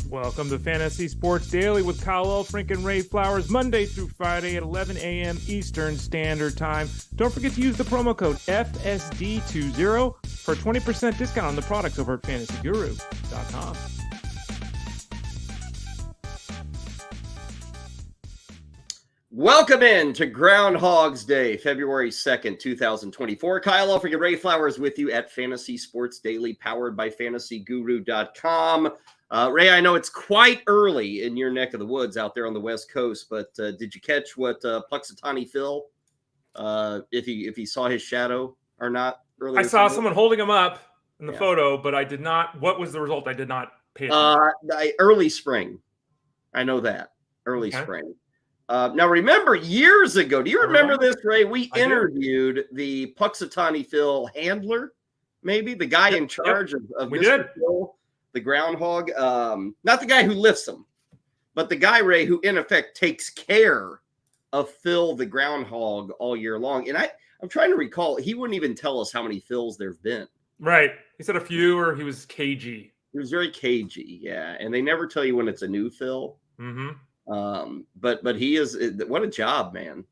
Welcome to Fantasy Sports Daily with Kyle Elfrink and Ray Flowers, Monday through Friday at 11 a.m. Eastern Standard Time. Don't forget to use the promo code FSD20 for a 20% discount on the products over at fantasyguru.com. Welcome in to Groundhog's Day, February 2nd, 2024. Kyle Elfrink and Ray Flowers with you at Fantasy Sports Daily, powered by fantasyguru.com. Ray, I know it's quite early in your neck of the woods out there on the West Coast, but did you catch what Puxatawny Phil, if he saw his shadow or not earlier? I saw someone holding him up in the photo, but I did not. What was the result? I did not pay attention. Early spring. I know that. Early spring. Now, remember years ago, do you remember this, Ray? We interviewed the Puxatawny Phil handler, maybe the guy in charge of Mr. Phil, the groundhog. Not the guy who lifts him, but the guy, Ray, who in effect takes care of Phil the groundhog all year long. And I'm trying to recall, he wouldn't even tell us how many Phils there have been. Right. He said a few, or he was cagey. He was very cagey, yeah. And they never tell you when it's a new Phil. Mm-hmm. But he is, what a job, man.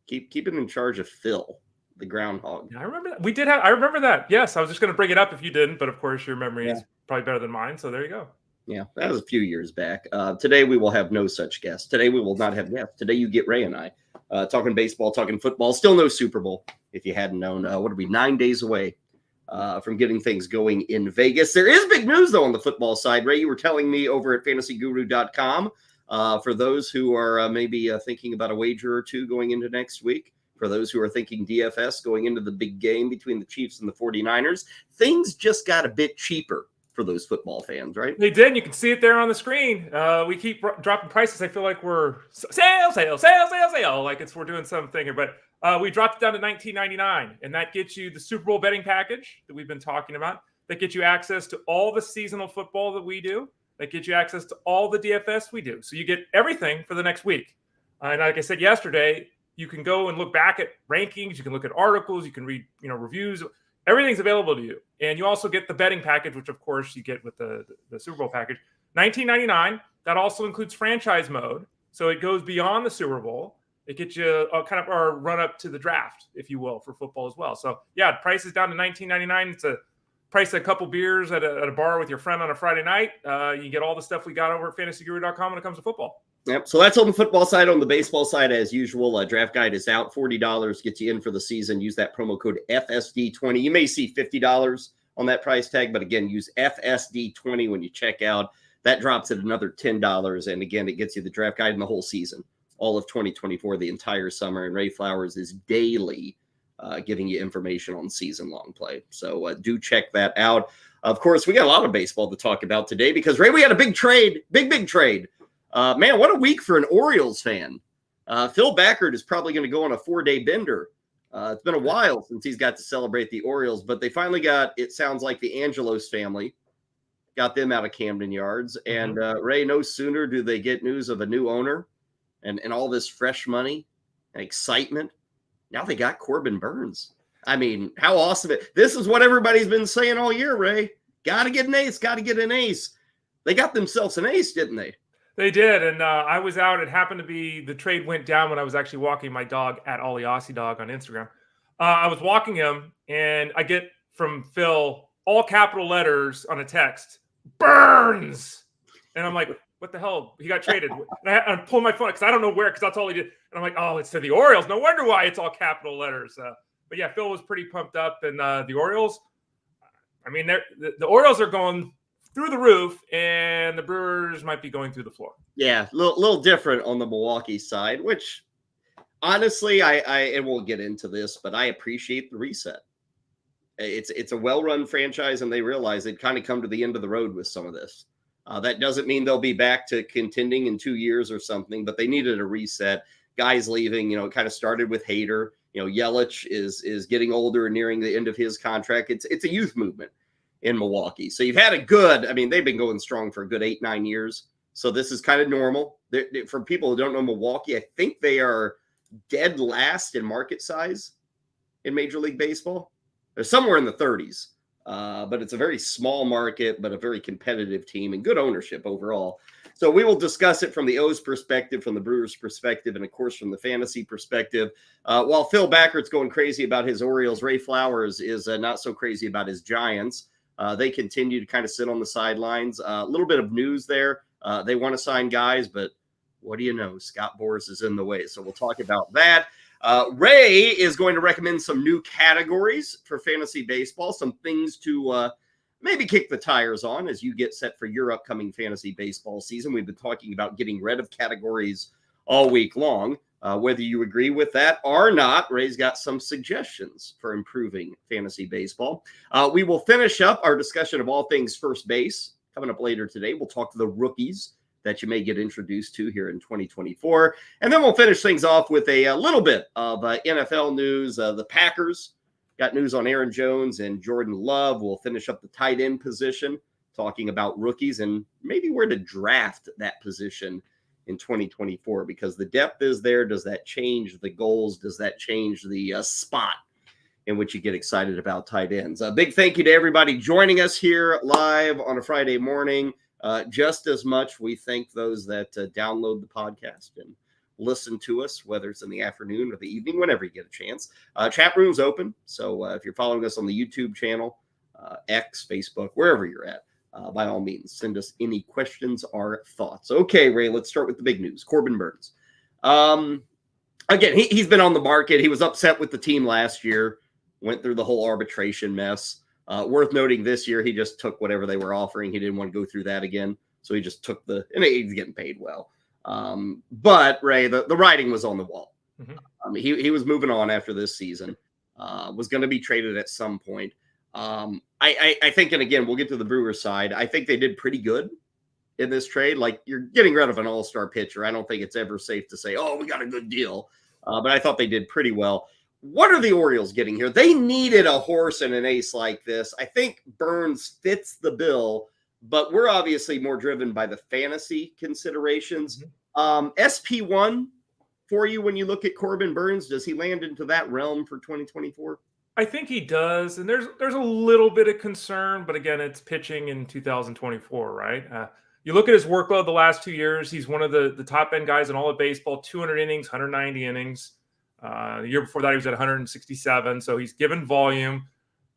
Keep him in charge of Phil, the groundhog. I remember that. I remember that. Yes, I was just going to bring it up if you didn't, but of course your memory is probably better than mine. So there you go. Yeah, that was a few years back. Today we will have no such guests. Today we will not have guests. Today you get Ray and I talking baseball, talking football. Still no Super Bowl, if you hadn't known. What are we, 9 days away from getting things going in Vegas? There is big news, though, on the football side. Ray, you were telling me over at fantasyguru.com, for those who are maybe thinking about a wager or two going into next week, for those who are thinking DFS going into the big game between the Chiefs and the 49ers, things just got a bit cheaper for those football fans, right? They did. You can see it there on the screen. We keep dropping prices. I feel like we're sale, like we're doing something here. But we dropped it down to $19.99, and that gets you the Super Bowl betting package that we've been talking about. That gets you access to all the seasonal football that we do. That gets you access to all the DFS we do. So you get everything for the next week. And like I said yesterday, you can go and look back at rankings. You can look at articles. You can read, reviews. Everything's available to you. And you also get the betting package, which of course you get with the Super Bowl package. $19.99. That also includes franchise mode. So it goes beyond the Super Bowl. It gets you kind of our run up to the draft, if you will, for football as well. So yeah, price is down to $19.99. It's a price a couple beers at a bar with your friend on a Friday night. You get all the stuff we got over at fantasyguru.com when it comes to football. Yep. So that's on the football side. On the baseball side, as usual, draft guide is out. $40 gets you in for the season. Use that promo code FSD20. You may see $50 on that price tag, but again, use FSD20 when you check out. That drops at another $10. And again, it gets you the draft guide in the whole season, all of 2024, the entire summer. And Ray Flowers is daily giving you information on season-long play. So do check that out. Of course, we got a lot of baseball to talk about today because, Ray, we had a big trade, big trade. Man, what a week for an Orioles fan. Phil Backert is probably going to go on a 4-day bender. It's been a while since he's got to celebrate the Orioles, but they finally got, it sounds like, the Angelos family. Got them out of Camden Yards. And, Ray, no sooner do they get news of a new owner and all this fresh money and excitement. Now they got Corbin Burnes. I mean, how awesome. This is what everybody's been saying all year, Ray. Got to get an ace, got to get an ace. They got themselves an ace, didn't they? They did, and I was out. It happened to be the trade went down when I was actually walking my dog at Ollie Aussie Dog on Instagram. I was walking him, and I get from Phil, all capital letters on a text, Burnes! And I'm like, what the hell? He got traded. And I pulled my phone because I don't know where, because that's all he did. And I'm like, oh, it's to the Orioles. No wonder why it's all capital letters. But yeah, Phil was pretty pumped up. And the Orioles, I mean, the Orioles are going through the roof, and the Brewers might be going through the floor. Yeah, a little different on the Milwaukee side, which honestly, and we'll get into this, but I appreciate the reset. It's a well-run franchise, and they realize they'd kind of come to the end of the road with some of this. That doesn't mean they'll be back to contending in 2 years or something, but they needed a reset. Guys leaving, it kind of started with Hader. Yelich is getting older and nearing the end of his contract. It's a youth movement in Milwaukee. So you've had they've been going strong for a good 8-9 years. So this is kind of normal. For people who don't know Milwaukee, I think they are dead last in market size in Major League Baseball. They're somewhere in the 30s. but it's a very small market, but a very competitive team and good ownership overall. So we will discuss it from the O's perspective, from the Brewers' perspective, and of course from the fantasy perspective. While Phil Backert's going crazy about his Orioles, Ray Flowers is not so crazy about his Giants. They continue to kind of sit on the sidelines. A little bit of news there. They want to sign guys, but what do you know? Scott Boras is in the way. So we'll talk about that. Ray is going to recommend some new categories for fantasy baseball, some things to maybe kick the tires on as you get set for your upcoming fantasy baseball season. We've been talking about getting rid of categories all week long. Whether you agree with that or not, Ray's got some suggestions for improving fantasy baseball. We will finish up our discussion of all things first base coming up later today. We'll talk to the rookies that you may get introduced to here in 2024. And then we'll finish things off with a little bit of NFL news. The Packers got news on Aaron Jones and Jordan Love. We'll finish up the tight end position, talking about rookies and maybe where to draft that position in 2024, because the depth is there. Does that change the goals? Does that change the spot in which you get excited about tight ends? A big thank you to everybody joining us here live on a Friday morning. Just as much, we thank those that download the podcast and listen to us, whether it's in the afternoon or the evening, whenever you get a chance. Chat room's open. So if you're following us on the YouTube channel, X, Facebook, wherever you're at, by all means, send us any questions or thoughts. Okay, Ray, let's start with the big news. Corbin Burnes. Again, he's been on the market. He was upset with the team last year, went through the whole arbitration mess. Worth noting this year, he just took whatever they were offering. He didn't want to go through that again. So he just took and he's getting paid well. But Ray, the writing was on the wall. Mm-hmm. He was moving on after this season, was going to be traded at some point. I think, and again, we'll get to the Brewers side. I think they did pretty good in this trade. Like, you're getting rid of an all-star pitcher. I don't think it's ever safe to say, oh, we got a good deal. But I thought they did pretty well. What are the Orioles getting here? They needed a horse and an ace like this. I think Burnes fits the bill, but we're obviously more driven by the fantasy considerations. SP1 for you when you look at Corbin Burnes, does he land into that realm for 2024? I think he does, and there's a little bit of concern, but again, it's pitching in 2024, right? You look at his workload the last 2 years, he's one of the top-end guys in all of baseball, 200 innings, 190 innings. The year before that, he was at 167, so he's given volume.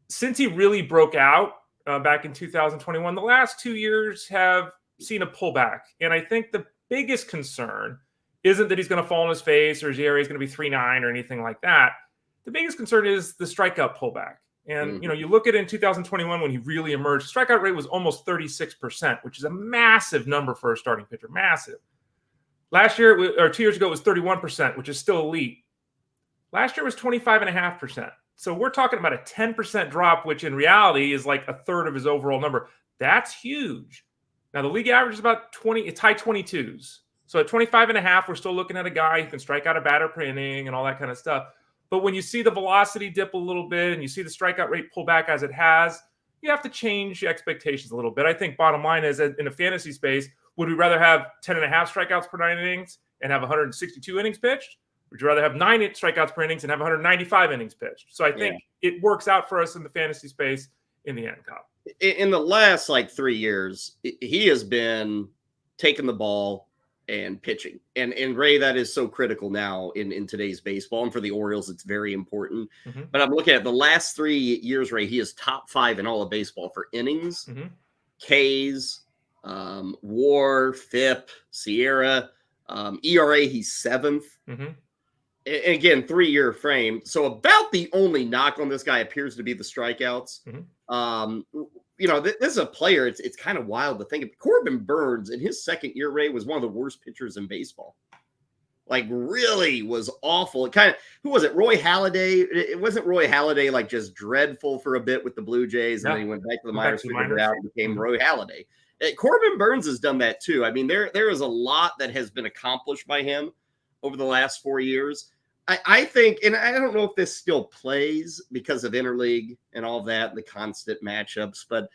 Since he really broke out back in 2021, the last 2 years have seen a pullback, and I think the biggest concern isn't that he's going to fall on his face or his ERA is going to be 3.9 or anything like that. The biggest concern is the strikeout pullback. And, you look at it in 2021 when he really emerged, strikeout rate was almost 36%, which is a massive number for a starting pitcher. Massive. Last year, or 2 years ago, it was 31%, which is still elite. Last year was 25.5%. So we're talking about a 10% drop, which in reality is like a third of his overall number. That's huge. Now, the league average is about 20, it's high 22s. So at 25.5, we're still looking at a guy who can strike out a batter per inning and all that kind of stuff. But when you see the velocity dip a little bit and you see the strikeout rate pull back as it has, you have to change your expectations a little bit. I think bottom line is, in a fantasy space, would we rather have 10.5 strikeouts per 9 innings and have 162 innings pitched? Would you rather have 9 strikeouts per innings and have 195 innings pitched? So I think it works out for us in the fantasy space in the end, Kyle. In the last 3 years, he has been taking the ball and pitching. And Ray, that is so critical now in today's baseball. And for the Orioles, it's very important. Mm-hmm. But I'm looking at the last 3 years, Ray, he is top 5 in all of baseball for innings, Ks, WAR, FIP, Sierra, ERA, he's 7th. And again, 3-year frame. So about the only knock on this guy appears to be the strikeouts. This is a player. It's kind of wild to think of. Corbin Burnes in his second year, Ray, was one of the worst pitchers in baseball. Really was awful. It kind of, who was it? Roy Halladay. It wasn't Roy Halladay just dreadful for a bit with the Blue Jays, and then he went back to the minors, figured it out, and became Roy Halladay. Corbin Burnes has done that too. I mean, there is a lot that has been accomplished by him over the last 4 years. I think, and I don't know if this still plays because of interleague and all that, the constant matchups, but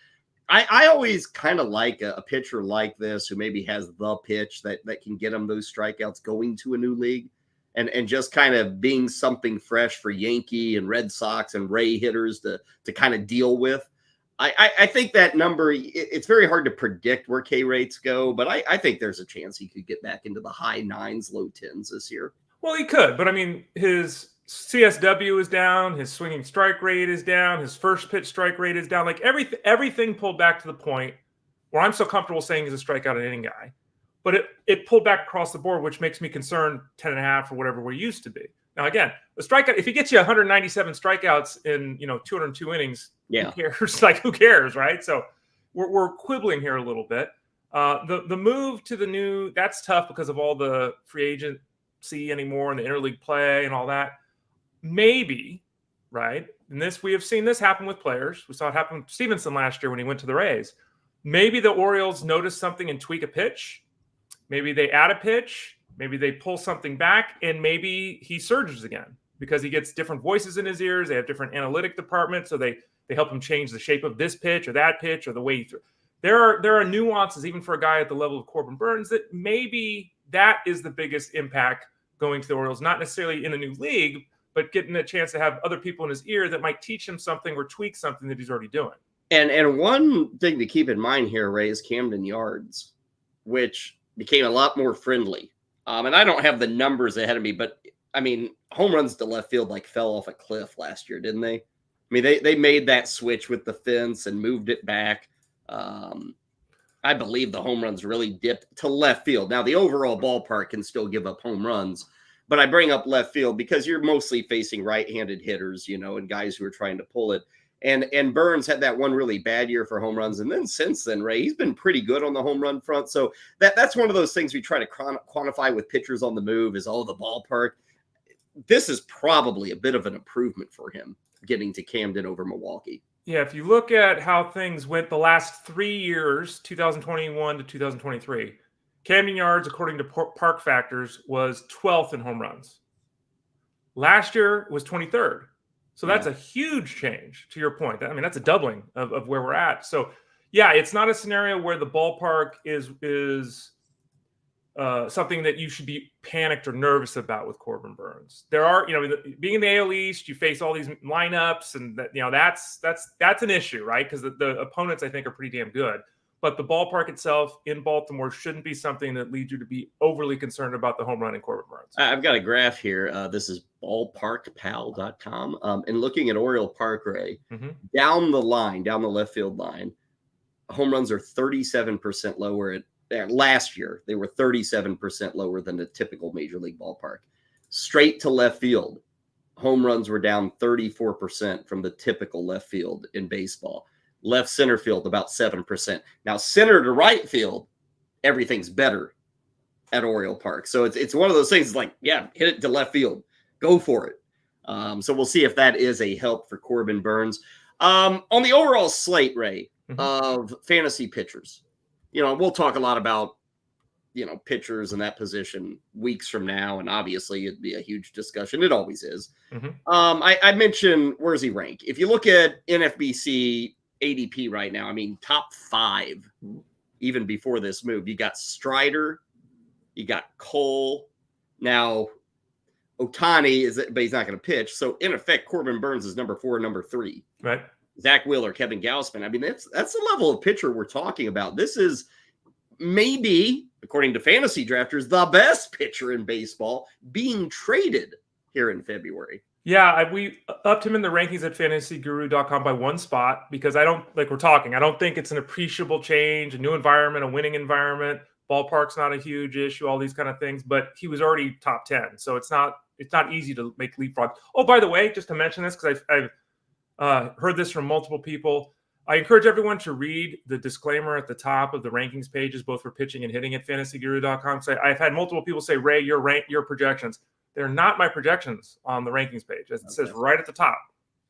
I always kind of like a pitcher like this who maybe has the pitch that can get him those strikeouts going to a new league and just kind of being something fresh for Yankee and Red Sox and Ray hitters to kind of deal with. I think that number, it's very hard to predict where K rates go, but I think there's a chance he could get back into the high 9s, low 10s this year. Well, he could, but I mean, his CSW is down, his swinging strike rate is down, his first pitch strike rate is down. Like everything pulled back to the point where I'm so comfortable saying he's a strikeout an inning guy. But it pulled back across the board, which makes me concerned 10.5 or whatever we used to be. Now, again, the strikeout, if he gets you 197 strikeouts in 202 innings, yeah, who cares? Like, who cares, right? So we're quibbling here a little bit. The move to the new, that's tough because of all the free agency anymore and the interleague play and all that. Maybe, right? And we have seen this happen with players. We saw it happen with Stevenson last year when he went to the Rays. Maybe the Orioles notice something and tweak a pitch. Maybe they add a pitch. Maybe they pull something back, and maybe he surges again because he gets different voices in his ears. They have different analytic departments, so they help him change the shape of this pitch or that pitch or the way he threw. There are nuances, even for a guy at the level of Corbin Burnes, that maybe that is the biggest impact going to the Orioles, not necessarily in a new league, but getting a chance to have other people in his ear that might teach him something or tweak something that he's already doing. And one thing to keep in mind here, Ray, is Camden Yards, which became a lot more friendly. And I don't have the numbers ahead of me, but I mean, home runs to left field like fell off a cliff last year, didn't they? I mean, they made that switch with the fence and moved it back. I believe the home runs really dipped to left field. Now, the overall ballpark can still give up home runs, but I bring up left field because you're mostly facing right-handed hitters, and guys who are trying to pull it. And Burnes had that one really bad year for home runs. And then since then, Ray, he's been pretty good on the home run front. So that's one of those things we try to quantify with pitchers on the move is, the ballpark. This is probably a bit of an improvement for him getting to Camden over Milwaukee. Yeah, if you look at how things went the last 3 years, 2021 to 2023, Camden Yards, according to Park Factors, was 12th in home runs. Last year was 23rd. So that's a huge change, to your point. I mean, that's a doubling of where we're at. So, yeah, it's not a scenario where the ballpark is something that you should be panicked or nervous about with Corbin Burnes. There are, being in the AL East, you face all these lineups, and that's an issue, right? Because the opponents, I think, are pretty damn good. But the ballpark itself in Baltimore shouldn't be something that leads you to be overly concerned about the home run in Corbin Burnes. I've got a graph here. This is ballparkpal.com. And looking at Oriole Park, Ray, down the left field line, home runs are 37% lower. Last year, they were 37% lower than a typical major league ballpark. Straight to left field, home runs were down 34% from the typical left field in baseball. Left center field, about 7%. Now, center to right field, everything's better at Oriole Park. So it's one of those things like, hit it to left field. Go for it. So we'll see if that is a help for Corbin Burnes. On the overall slate, Ray, of fantasy pitchers, we'll talk a lot about, pitchers in that position weeks from now. And obviously it'd be a huge discussion. It always is. I mentioned, where's he rank? If you look at NFBC ADP right now, I mean, top 5, even before this move, you got Strider, you got Cole. Now, Ohtani but he's not going to pitch. So in effect, Corbin Burnes is number 4, number 3. Right. Zach Wheeler, Kevin Gausman. I mean, that's the level of pitcher we're talking about. This is maybe, according to fantasy drafters, the best pitcher in baseball being traded here in February. Yeah, we upped him in the rankings at fantasyguru.com by 1 spot because I don't think it's an appreciable change, a new environment, a winning environment. Ballpark's not a huge issue, all these kind of things, but he was already top 10. So it's not easy to make leapfrog. Oh, by the way, just to mention this, because I've heard this from multiple people, I encourage everyone to read the disclaimer at the top of the rankings pages, both for pitching and hitting at fantasyguru.com. So I've had multiple people say, Ray, your projections. They're not my projections on the rankings page. As it says right at the top,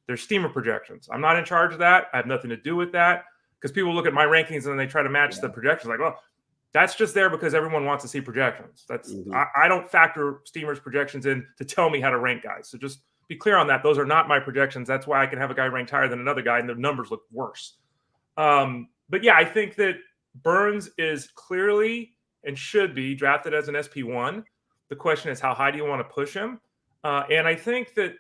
they're steamer projections. I'm not in charge of that. I have nothing to do with that because people look at my rankings and then they try to match the projections. Like, well, that's just there because everyone wants to see projections. That's I don't factor steamers projections in to tell me how to rank guys. So just be clear on that. Those are not my projections. That's why I can have a guy ranked higher than another guy and the numbers look worse. But yeah, I think that Burnes is clearly and should be drafted as an SP1. The question is, how high do you want to push him? And I think that,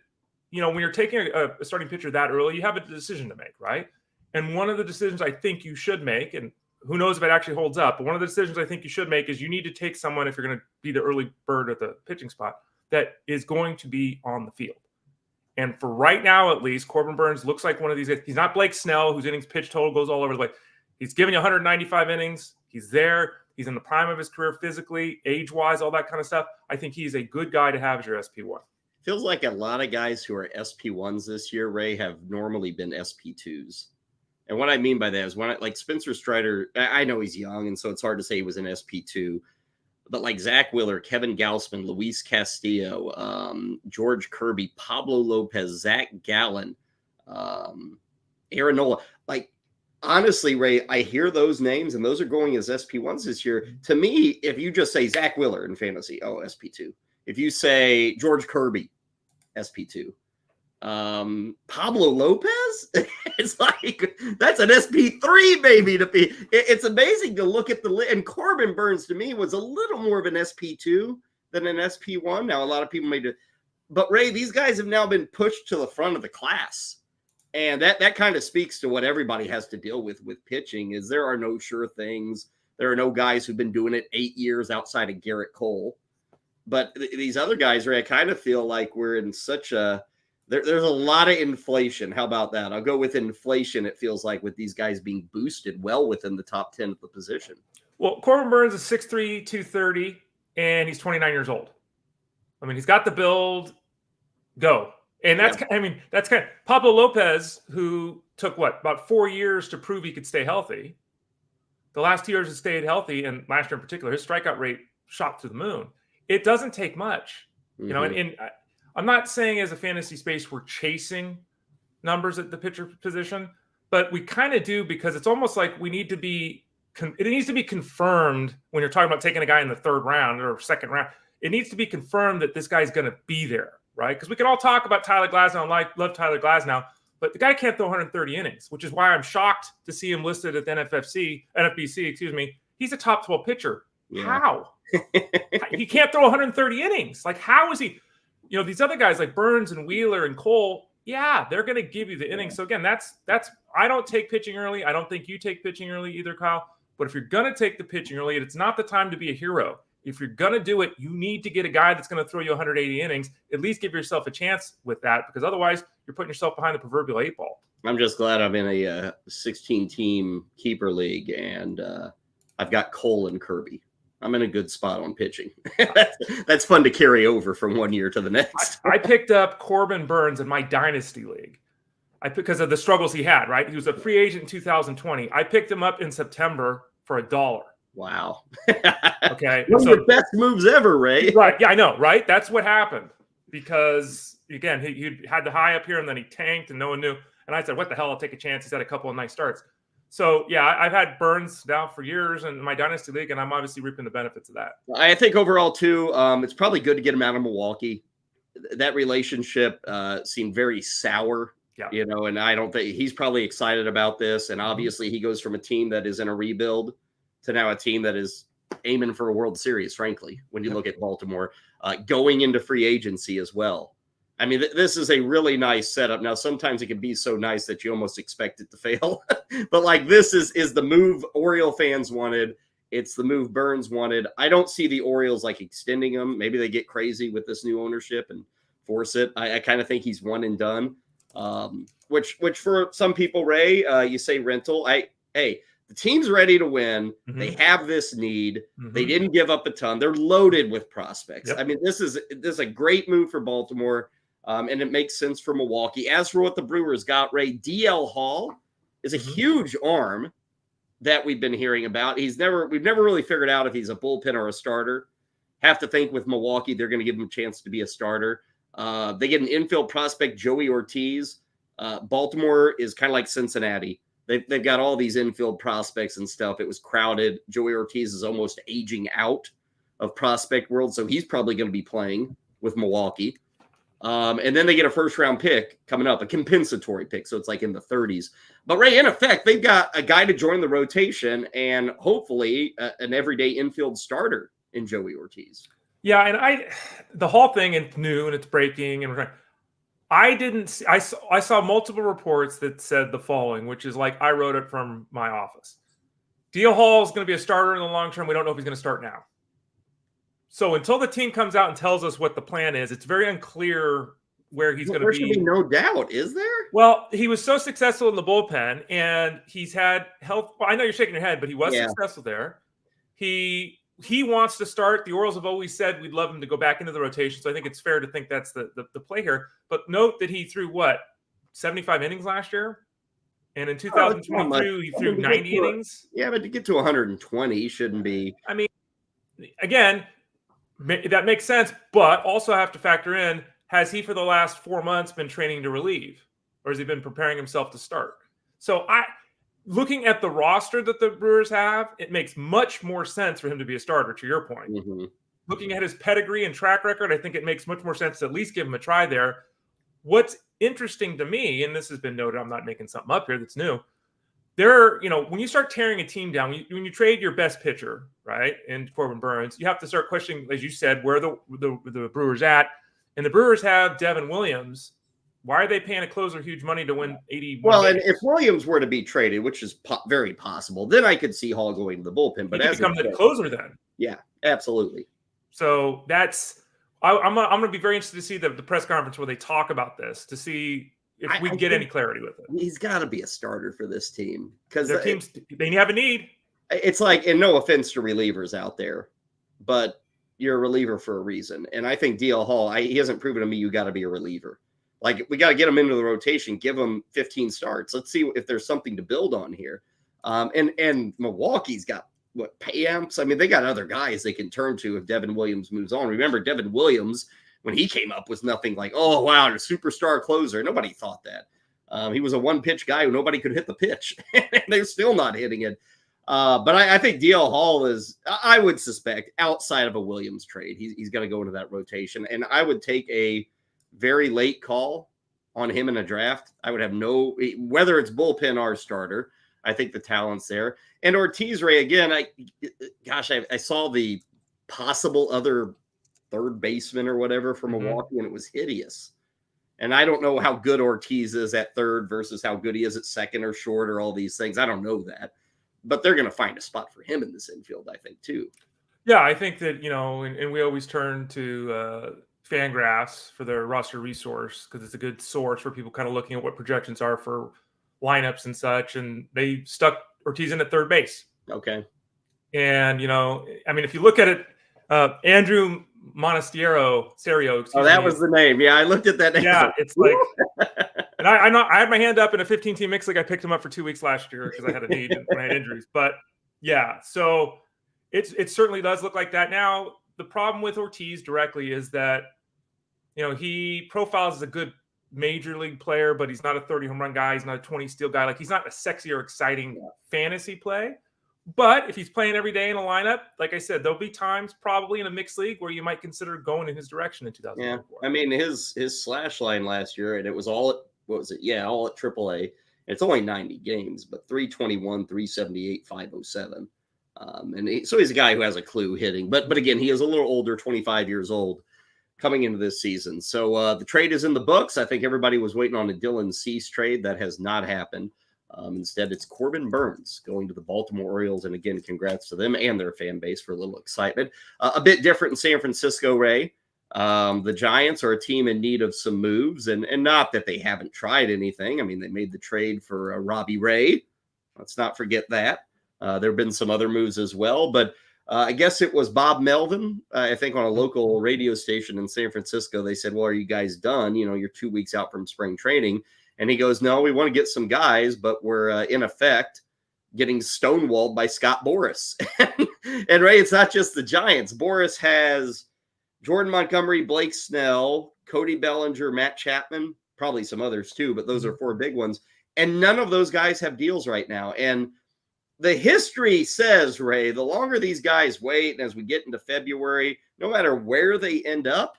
when you're taking a starting pitcher that early, you have a decision to make, right? And one of the decisions I think you should make, and who knows if it actually holds up, but one of the decisions I think you should make is you need to take someone, if you're going to be the early bird at the pitching spot, that is going to be on the field. And for right now, at least, Corbin Burnes looks like one of these guys. He's not Blake Snell, whose innings pitch total goes all over the place. He's giving you 195 innings. He's there. He's in the prime of his career physically, age-wise, all that kind of stuff. I think he's a good guy to have as your SP1. Feels like a lot of guys who are SP1s this year, Ray, have normally been SP2s. And what I mean by that is when like Spencer Strider, I know he's young, and so it's hard to say he was an SP2, but like Zach Wheeler, Kevin Gausman, Luis Castillo, George Kirby, Pablo Lopez, Zach Gallen, Aaron Nola. Like, honestly, Ray, I hear those names, and those are going as SP1s this year. To me, if you just say Zach Wheeler in fantasy, oh, SP2. If you say George Kirby, SP2. Pablo Lopez, it's like that's an SP3 maybe to be. It's amazing to look at the list. And Corbin Burnes to me was a little more of an SP2 than an SP1. Now a lot of people may do, but Ray, these guys have now been pushed to the front of the class, and that kind of speaks to what everybody has to deal with pitching. Is there are no sure things. There are no guys who've been doing it 8 years outside of Garrett Cole, but these other guys, Ray, I kind of feel like we're in such a There's a lot of inflation. How about that? I'll go with inflation, it feels like, with these guys being boosted well within the top 10 of the position. Well, Corbin Burnes is 6'3", 230, and he's 29 years old. I mean, he's got the build. Go. And that's, I mean, that's kind of Pablo Lopez, who took about 4 years to prove he could stay healthy. The last 2 years has stayed healthy, and last year in particular, his strikeout rate shot to the moon. It doesn't take much, you know, and I'm not saying as a fantasy space we're chasing numbers at the pitcher position, but we kind of do, because it's almost like we need to be it needs to be confirmed when you're talking about taking a guy in the third round or second round. It needs to be confirmed that this guy's going to be there, right? Because we can all talk about Tyler Glasnow and love Tyler Glasnow, but the guy can't throw 130 innings, which is why I'm shocked to see him listed at the NFBC, excuse me. He's a top 12 pitcher. Yeah. How? He can't throw 130 innings. Like, how is he? You know, these other guys like Burnes and Wheeler and Cole, yeah, they're going to give you the innings. So again, that's I don't take pitching early. I don't think you take pitching early either, Kyle. But if you're going to take the pitching early, it's not the time to be a hero. If you're going to do it, you need to get a guy that's going to throw you 180 innings. At least give yourself a chance with that, because otherwise you're putting yourself behind the proverbial 8 ball. I'm just glad I'm in a 16-team keeper league, and I've got Cole and Kirby. I'm in a good spot on pitching. That's fun to carry over from one year to the next. I picked up Corbin Burnes in my dynasty league. Because of the struggles he had, right? He was a free agent in 2020. I picked him up in September for $1. Wow. Okay. One of the best moves ever, Ray. Right. Yeah, I know, right? That's what happened. Because, again, he had the high up here, and then he tanked, and no one knew. And I said, what the hell? I'll take a chance. He's had a couple of nice starts. So, yeah, I've had Burnes now for years in my dynasty league, and I'm obviously reaping the benefits of that. I think overall, too, it's probably good to get him out of Milwaukee. That relationship seemed very sour. Yeah. You know, and I don't think he's probably excited about this. And obviously he goes from a team that is in a rebuild to now a team that is aiming for a World Series, frankly, when you look at Baltimore, going into free agency as well. I mean, this is a really nice setup. Now, sometimes it can be so nice that you almost expect it to fail. But like, this is the move Oriole fans wanted. It's the move Burnes wanted. I don't see the Orioles like extending him. Maybe they get crazy with this new ownership and force it. I kind of think he's one and done. Which for some people, Ray, you say rental. The team's ready to win. Mm-hmm. They have this need. Mm-hmm. They didn't give up a ton. They're loaded with prospects. Yep. I mean, this is a great move for Baltimore, and it makes sense for Milwaukee. As for what the Brewers got, Ray, DL Hall is a huge arm that we've been hearing about. We've never really figured out if he's a bullpen or a starter. Have to think with Milwaukee, they're going to give him a chance to be a starter. They get an infield prospect, Joey Ortiz. Baltimore is kind of like Cincinnati. They've got all these infield prospects and stuff. It was crowded. Joey Ortiz is almost aging out of prospect world, so he's probably going to be playing with Milwaukee. And then they get a first-round pick coming up, a compensatory pick, so it's like in the 30s. But, Ray, in effect, they've got a guy to join the rotation and hopefully an everyday infield starter in Joey Ortiz. Yeah, and the Hall thing, it's new and it's breaking, and I saw multiple reports that said the following, which is like I wrote it from my office. DL Hall is going to be a starter in the long term. We don't know if he's going to start now. So until the team comes out and tells us what the plan is, it's very unclear where he's going to be. There should be no doubt, is there? Well, he was so successful in the bullpen, and he's had health. Well, I know you're shaking your head, but he was successful there. He wants to start. The Orioles have always said we'd love him to go back into the rotation, so I think it's fair to think that's the play here. But note that he threw 75 innings last year? And in 2022, he threw 90 innings. Yeah, but to get to 120 shouldn't be. I mean, again, that makes sense, but also have to factor in, has he for the last 4 months been training to relieve, or has he been preparing himself to start? So looking at the roster that the Brewers have, it makes much more sense for him to be a starter, to your point. Mm-hmm. Looking at his pedigree and track record, I think it makes much more sense to at least give him a try there. What's interesting to me, and this has been noted, I'm not making something up here that's new. When you start tearing a team down, when you trade your best pitcher, right, and Corbin Burnes, you have to start questioning, as you said, where the Brewers at. And the Brewers have Devin Williams. Why are they paying a closer huge money to win 81 Well, games? And if Williams were to be traded, which is very possible, then I could see Hall going to the bullpen. But he could become the closer then. Yeah, absolutely. So that's I'm going to be very interested to see the press conference where they talk about this, to see if we get any clarity with it. He's got to be a starter for this team, because their teams, they have a need. It's like, and no offense to relievers out there, but you're a reliever for a reason. And I think DL Hall, he hasn't proven to me you got to be a reliever. Like, we got to get him into the rotation, give him 15 starts. Let's see if there's something to build on here. And Milwaukee's got Payamps. I mean, they got other guys they can turn to if Devin Williams moves on. Remember, Devin Williams, when he came up, was nothing like, oh, wow, a superstar closer. Nobody thought that. He was a one-pitch guy who nobody could hit the pitch. They're still not hitting it. But I think DL Hall is, I would suspect, outside of a Williams trade, he's going to go into that rotation. And I would take a very late call on him in a draft. I would have whether it's bullpen or starter, I think the talent's there. And Ortiz, Ray, again, I saw the possible other third baseman or whatever from Milwaukee, and it was hideous. And I don't know how good Ortiz is at third versus how good he is at second or short or all these things. I don't know that. But they're going to find a spot for him in this infield, I think, too. Yeah, I think that, and we always turn to Fangraphs for their roster resource, because it's a good source for people kind of looking at what projections are for lineups and such. And they stuck Ortiz in at third base. Okay. And, if you look at it, Andrew Monasterio, that was the name. Yeah, I looked at that name. Yeah, it's like, and I had my hand up in a 15-team mix league. I picked him up for 2 weeks last year because I had a need when I had injuries. But yeah, so it certainly does look like that. Now, the problem with Ortiz directly is that, he profiles as a good major league player, but he's not a 30 home run guy. He's not a 20 steal guy. Like, he's not a sexy or exciting fantasy play. But if he's playing every day in a lineup, like I said, there'll be times probably in a mixed league where you might consider going in his direction in 2024. Yeah, I mean, his slash line last year, and it was all at, what was it? Yeah, all at AAA. It's only 90 games, but 321, 378, 507. So he's a guy who has a clue hitting. But again, he is a little older, 25 years old, coming into this season. So the trade is in the books. I think everybody was waiting on a Dylan Cease trade. That has not happened. Instead, it's Corbin Burnes going to the Baltimore Orioles. And again, congrats to them and their fan base for a little excitement. A bit different in San Francisco, Ray. The Giants are a team in need of some moves, and not that they haven't tried anything. I mean, they made the trade for Robbie Ray. Let's not forget that. There have been some other moves as well, but I guess it was Bob Melvin, I think on a local radio station in San Francisco. They said, well, are you guys done? You're 2 weeks out from spring training. And he goes, no, we want to get some guys, but we're in effect getting stonewalled by Scott Boras. And Ray, it's not just the Giants. Boras has Jordan Montgomery, Blake Snell, Cody Bellinger, Matt Chapman, probably some others too, but those are four big ones. And none of those guys have deals right now. And the history says, Ray, the longer these guys wait, and as we get into February, no matter where they end up,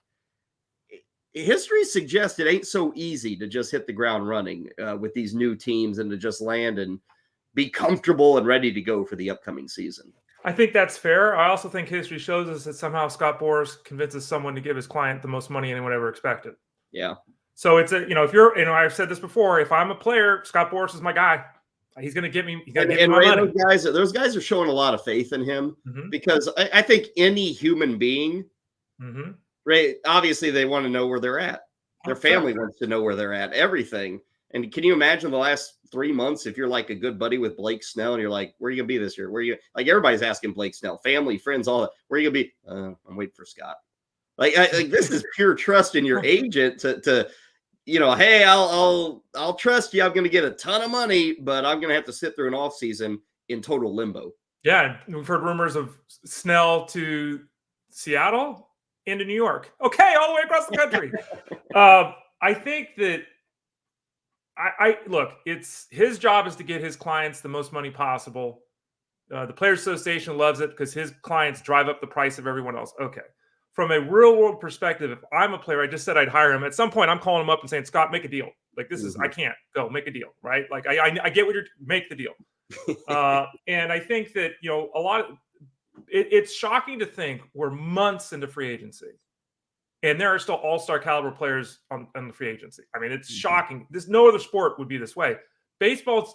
history suggests it ain't so easy to just hit the ground running with these new teams and to just land and be comfortable and ready to go for the upcoming season. I think that's fair. I also think history shows us that somehow Scott Boras convinces someone to give his client the most money anyone ever expected. Yeah. So it's a, if you're, I've said this before, if I'm a player, Scott Boras is my guy. He's going to get me. He's going to get me my money. Those guys are showing a lot of faith in him Mm-hmm. because I think any human being, mm-hmm. Ray, obviously they want to know where they're at. Their family wants to know where they're at, everything. And can you imagine the last 3 months if you're like a good buddy with Blake Snell and you're like, where are you going to be this year? Where are you? Like everybody's asking Blake Snell, family, friends, all that. Where are you going to be? I'm waiting for Scott. Like this is pure trust in your agent to hey, I'll trust you. I'm going to get a ton of money, but I'm going to have to sit through an off season in total limbo. Yeah, we've heard rumors of Snell to Seattle into New York. Okay, all the way across the country. I think that I look. It's his job is to get his clients the most money possible. The Players Association loves it because his clients drive up the price of everyone else. Okay. From a real world perspective, if I'm a player, I just said I'd hire him. At some point, I'm calling him up and saying, Scott, make a deal. Like this is, I can't go make a deal, right? Like I get what you're, make the deal. And I think that, a lot of it's shocking to think we're months into free agency and there are still all-star caliber players on the free agency. I mean, it's shocking. No other sport would be this way. Baseball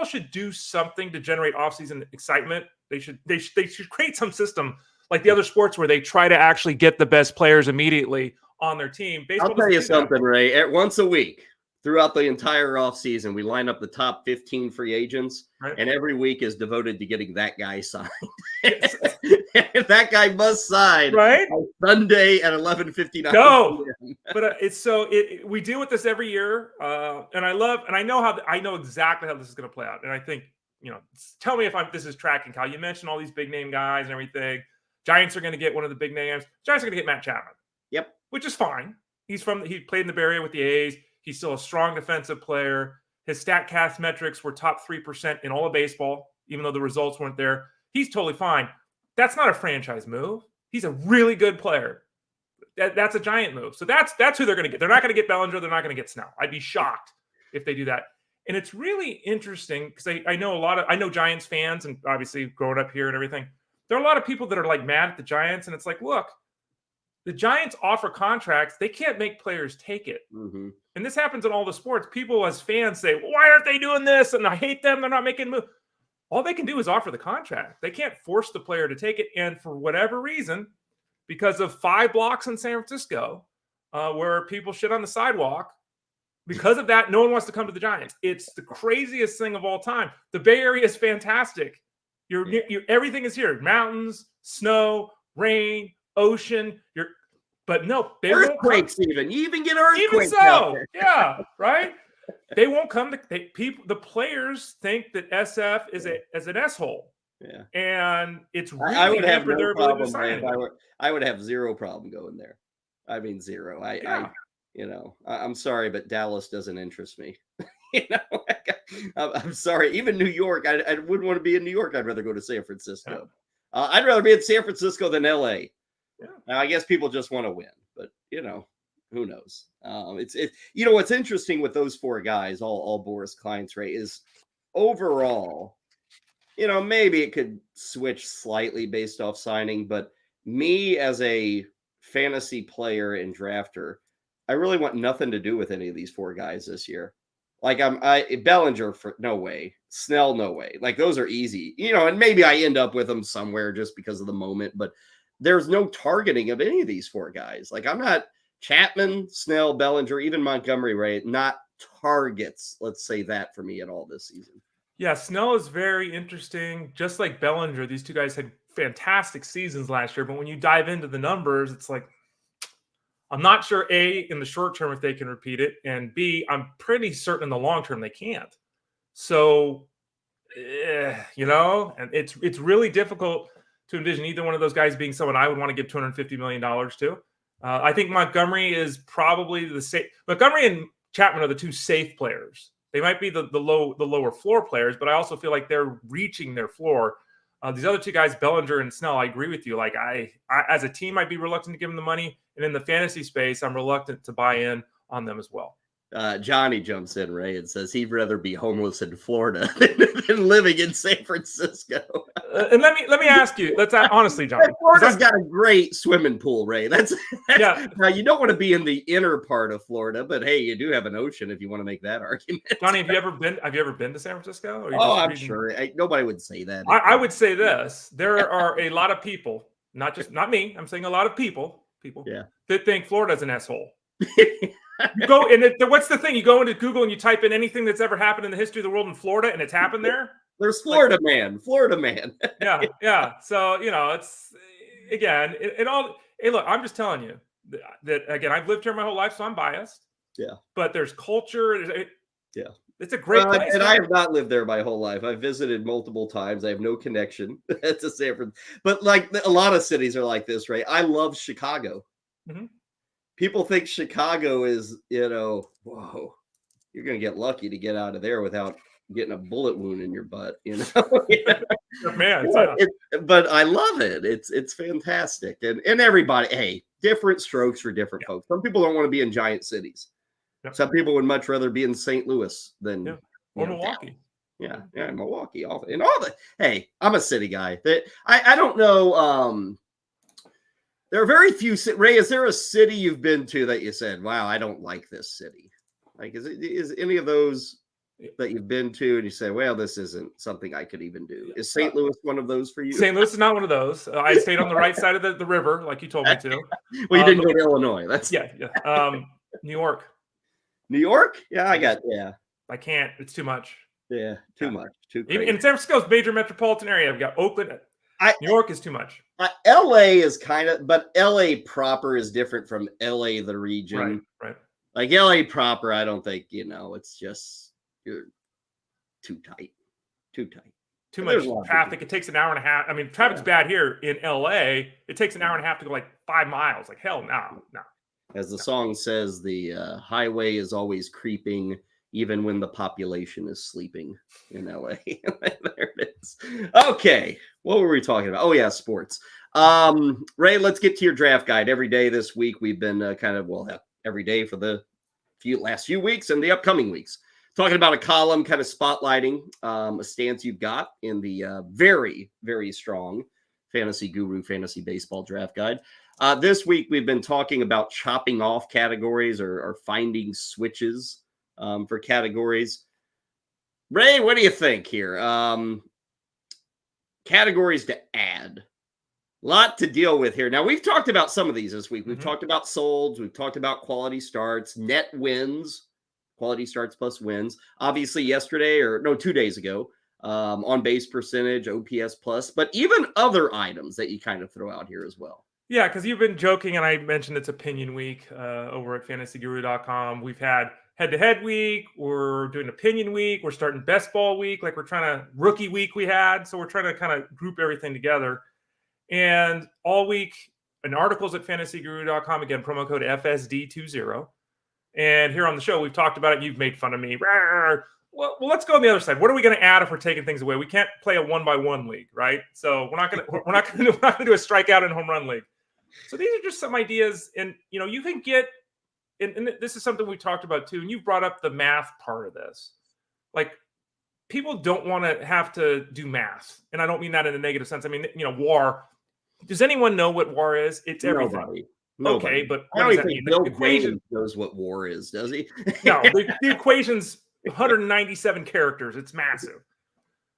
should do something to generate off-season excitement. They should create some system like the other sports where they try to actually get the best players immediately on their team. Baseball I'll tell you something, Ray. Once a week throughout the entire offseason, we line up the top 15 free agents, right? And every week is devoted to getting that guy signed. That guy must sign right on Sunday at 11:59. Go, but we deal with this every year, and I know exactly how this is going to play out. And I think tell me if this is tracking, Kyle. You mentioned all these big name guys and everything. Giants are going to get one of the big names. Giants are going to get Matt Chapman. Yep, which is fine. He played in the Bay Area with the A's. He's still a strong defensive player. His StatCast metrics were top 3% in all of baseball, even though the results weren't there. He's totally fine. That's not a franchise move. He's a really good player. That's a Giant move. So that's who they're going to get. They're not going to get Bellinger. They're not going to get Snell. I'd be shocked if they do that. And it's really interesting because I know Giants fans, and obviously growing up here and everything, there are a lot of people that are like mad at the Giants, and it's like, look, the Giants offer contracts. They can't make players take it. Mm-hmm. And this happens in all the sports. People as fans say, well, why aren't they doing this? And I hate them. They're not making moves. All they can do is offer the contract. They can't force the player to take it. And for whatever reason, because of 5 blocks in San Francisco where people shit on the sidewalk, because of that, no one wants to come to the Giants. It's the craziest thing of all time. The Bay Area is fantastic. Everything is here. Mountains, snow, rain, ocean. But no, earthquakes even. You even get earthquakes. Even so, yeah, right? They won't come to people. The players think that SF is an S-hole. Yeah. And it's really I would have no problem. I would have zero problem going there. I mean, zero. I'm sorry, but Dallas doesn't interest me. I'm sorry. Even New York, I wouldn't want to be in New York. I'd rather go to San Francisco. Yeah. I'd rather be in San Francisco than LA. Yeah. Now, I guess people just want to win, but who knows? What's interesting with those 4 guys, all Boras clients, Ray, is overall, maybe it could switch slightly based off signing, but me as a fantasy player and drafter, I really want nothing to do with any of these 4 guys this year. Like Bellinger, no way. Snell, no way. Like those are easy, and maybe I end up with them somewhere just because of the moment, but there's no targeting of any of these 4 guys. Like I'm not Chapman, Snell, Bellinger, even Montgomery, Ray, not targets. Let's say that for me at all this season. Yeah, Snell is very interesting. Just like Bellinger, these 2 guys had fantastic seasons last year, but when you dive into the numbers, it's like, I'm not sure, A, in the short term if they can repeat it, and B, I'm pretty certain in the long term they can't. So, and it's really difficult to envision either one of those guys being someone I would want to give $250 million to. I think Montgomery is probably the safe. Montgomery and Chapman are the 2 safe players. They might be the lower floor players, but I also feel like they're reaching their floor. These other 2 guys, Bellinger and Snell, I agree with you. Like I as a team, I'd be reluctant to give them the money. And in the fantasy space, I'm reluctant to buy in on them as well. Johnny jumps in, Ray, and says he'd rather be homeless in Florida than living in San Francisco. And let me ask you. Let's honestly, Johnny. Florida's got a great swimming pool, Ray. That's yeah. Now you don't want to be in the inner part of Florida, but hey, you do have an ocean if you want to make that argument. Johnny, have you ever been to San Francisco? Oh, I'm sure. Nobody would say that. I would say this: there are a lot of people, not me. I'm saying a lot of people that think Florida's an asshole. You go and what's the thing? You go into Google and you type in anything that's ever happened in the history of the world in Florida, and it's happened there. There's Florida man. yeah. So it's again, it all. Hey, look, I'm just telling you that again. I've lived here my whole life, so I'm biased. Yeah. But there's culture. It's a great place. And I have not lived there my whole life. I've visited multiple times. I have no connection to San Francisco. But like a lot of cities are like this, right? I love Chicago. Mm-hmm. People think Chicago is, whoa, you're going to get lucky to get out of there without getting a bullet wound in your butt, Man, but I love it. It's fantastic. And everybody, hey, different strokes for different folks. Some people don't want to be in giant cities. Yep. Some people would much rather be in St. Louis than or Milwaukee. Yeah, Milwaukee. Hey, I'm a city guy. I don't know. There are very few. Ray, is there a city you've been to that you said, "Wow, I don't like this city"? Like, is any of those that you've been to and you say, "Well, this isn't something I could even do"? Is St. Louis one of those for you? St. Louis is not one of those. I stayed on the right side of the river, like you told me to. Well, you didn't go to Illinois. That's New York. New York? Yeah, I can't. It's too much. Yeah, too much. Too crazy. Even in San Francisco's major metropolitan area, I've got Oakland. New York is too much. LA is but LA proper is different from LA the region. Right. Like LA proper, I don't think, it's just you're too tight. Too much traffic. It takes an hour and a half. I mean, traffic's bad here in LA. It takes an hour and a half to go like 5 miles. Like, hell no. As the song says, the highway is always creeping, even when the population is sleeping in LA. There it is. Okay. What were we talking about? Oh, yeah, sports. Ray, let's get to your draft guide. Every day this week, we've been every day for the last few weeks and the upcoming weeks, talking about a column kind of spotlighting a stance you've got in the very, very strong Fantasy Guru Fantasy Baseball Draft Guide. This week, we've been talking about chopping off categories or finding switches for categories. Ray, what do you think here? Categories to add. A lot to deal with here. Now, we've talked about some of these this week. We've talked about solds. We've talked about quality starts, net wins, quality starts plus wins. Obviously, 2 days ago, on base percentage, OPS plus, but even other items that you kind of throw out here as well. Yeah, because you've been joking, and I mentioned it's opinion week over at fantasyguru.com. We've had head-to-head week. We're doing opinion week. We're starting best ball week. Like we're trying to rookie week we had. So we're trying to kind of group everything together. And all week, an article's at fantasyguru.com. Again, promo code FSD20. And here on the show, we've talked about it. You've made fun of me. Well, let's go on the other side. What are we going to add if we're taking things away? We can't play a 1-by-1 league, right? So we're not going to do a strikeout and home run league. So these are just some ideas, and you can get. And this is something we talked about too, and you brought up the math part of this. Like, people don't want to have to do math, and I don't mean that in a negative sense. I mean, WAR. Does anyone know what WAR is? It's everything. Nobody. Okay, but I don't even think Bill Equation knows what WAR is, does he? No, the equation's 197 characters. It's massive.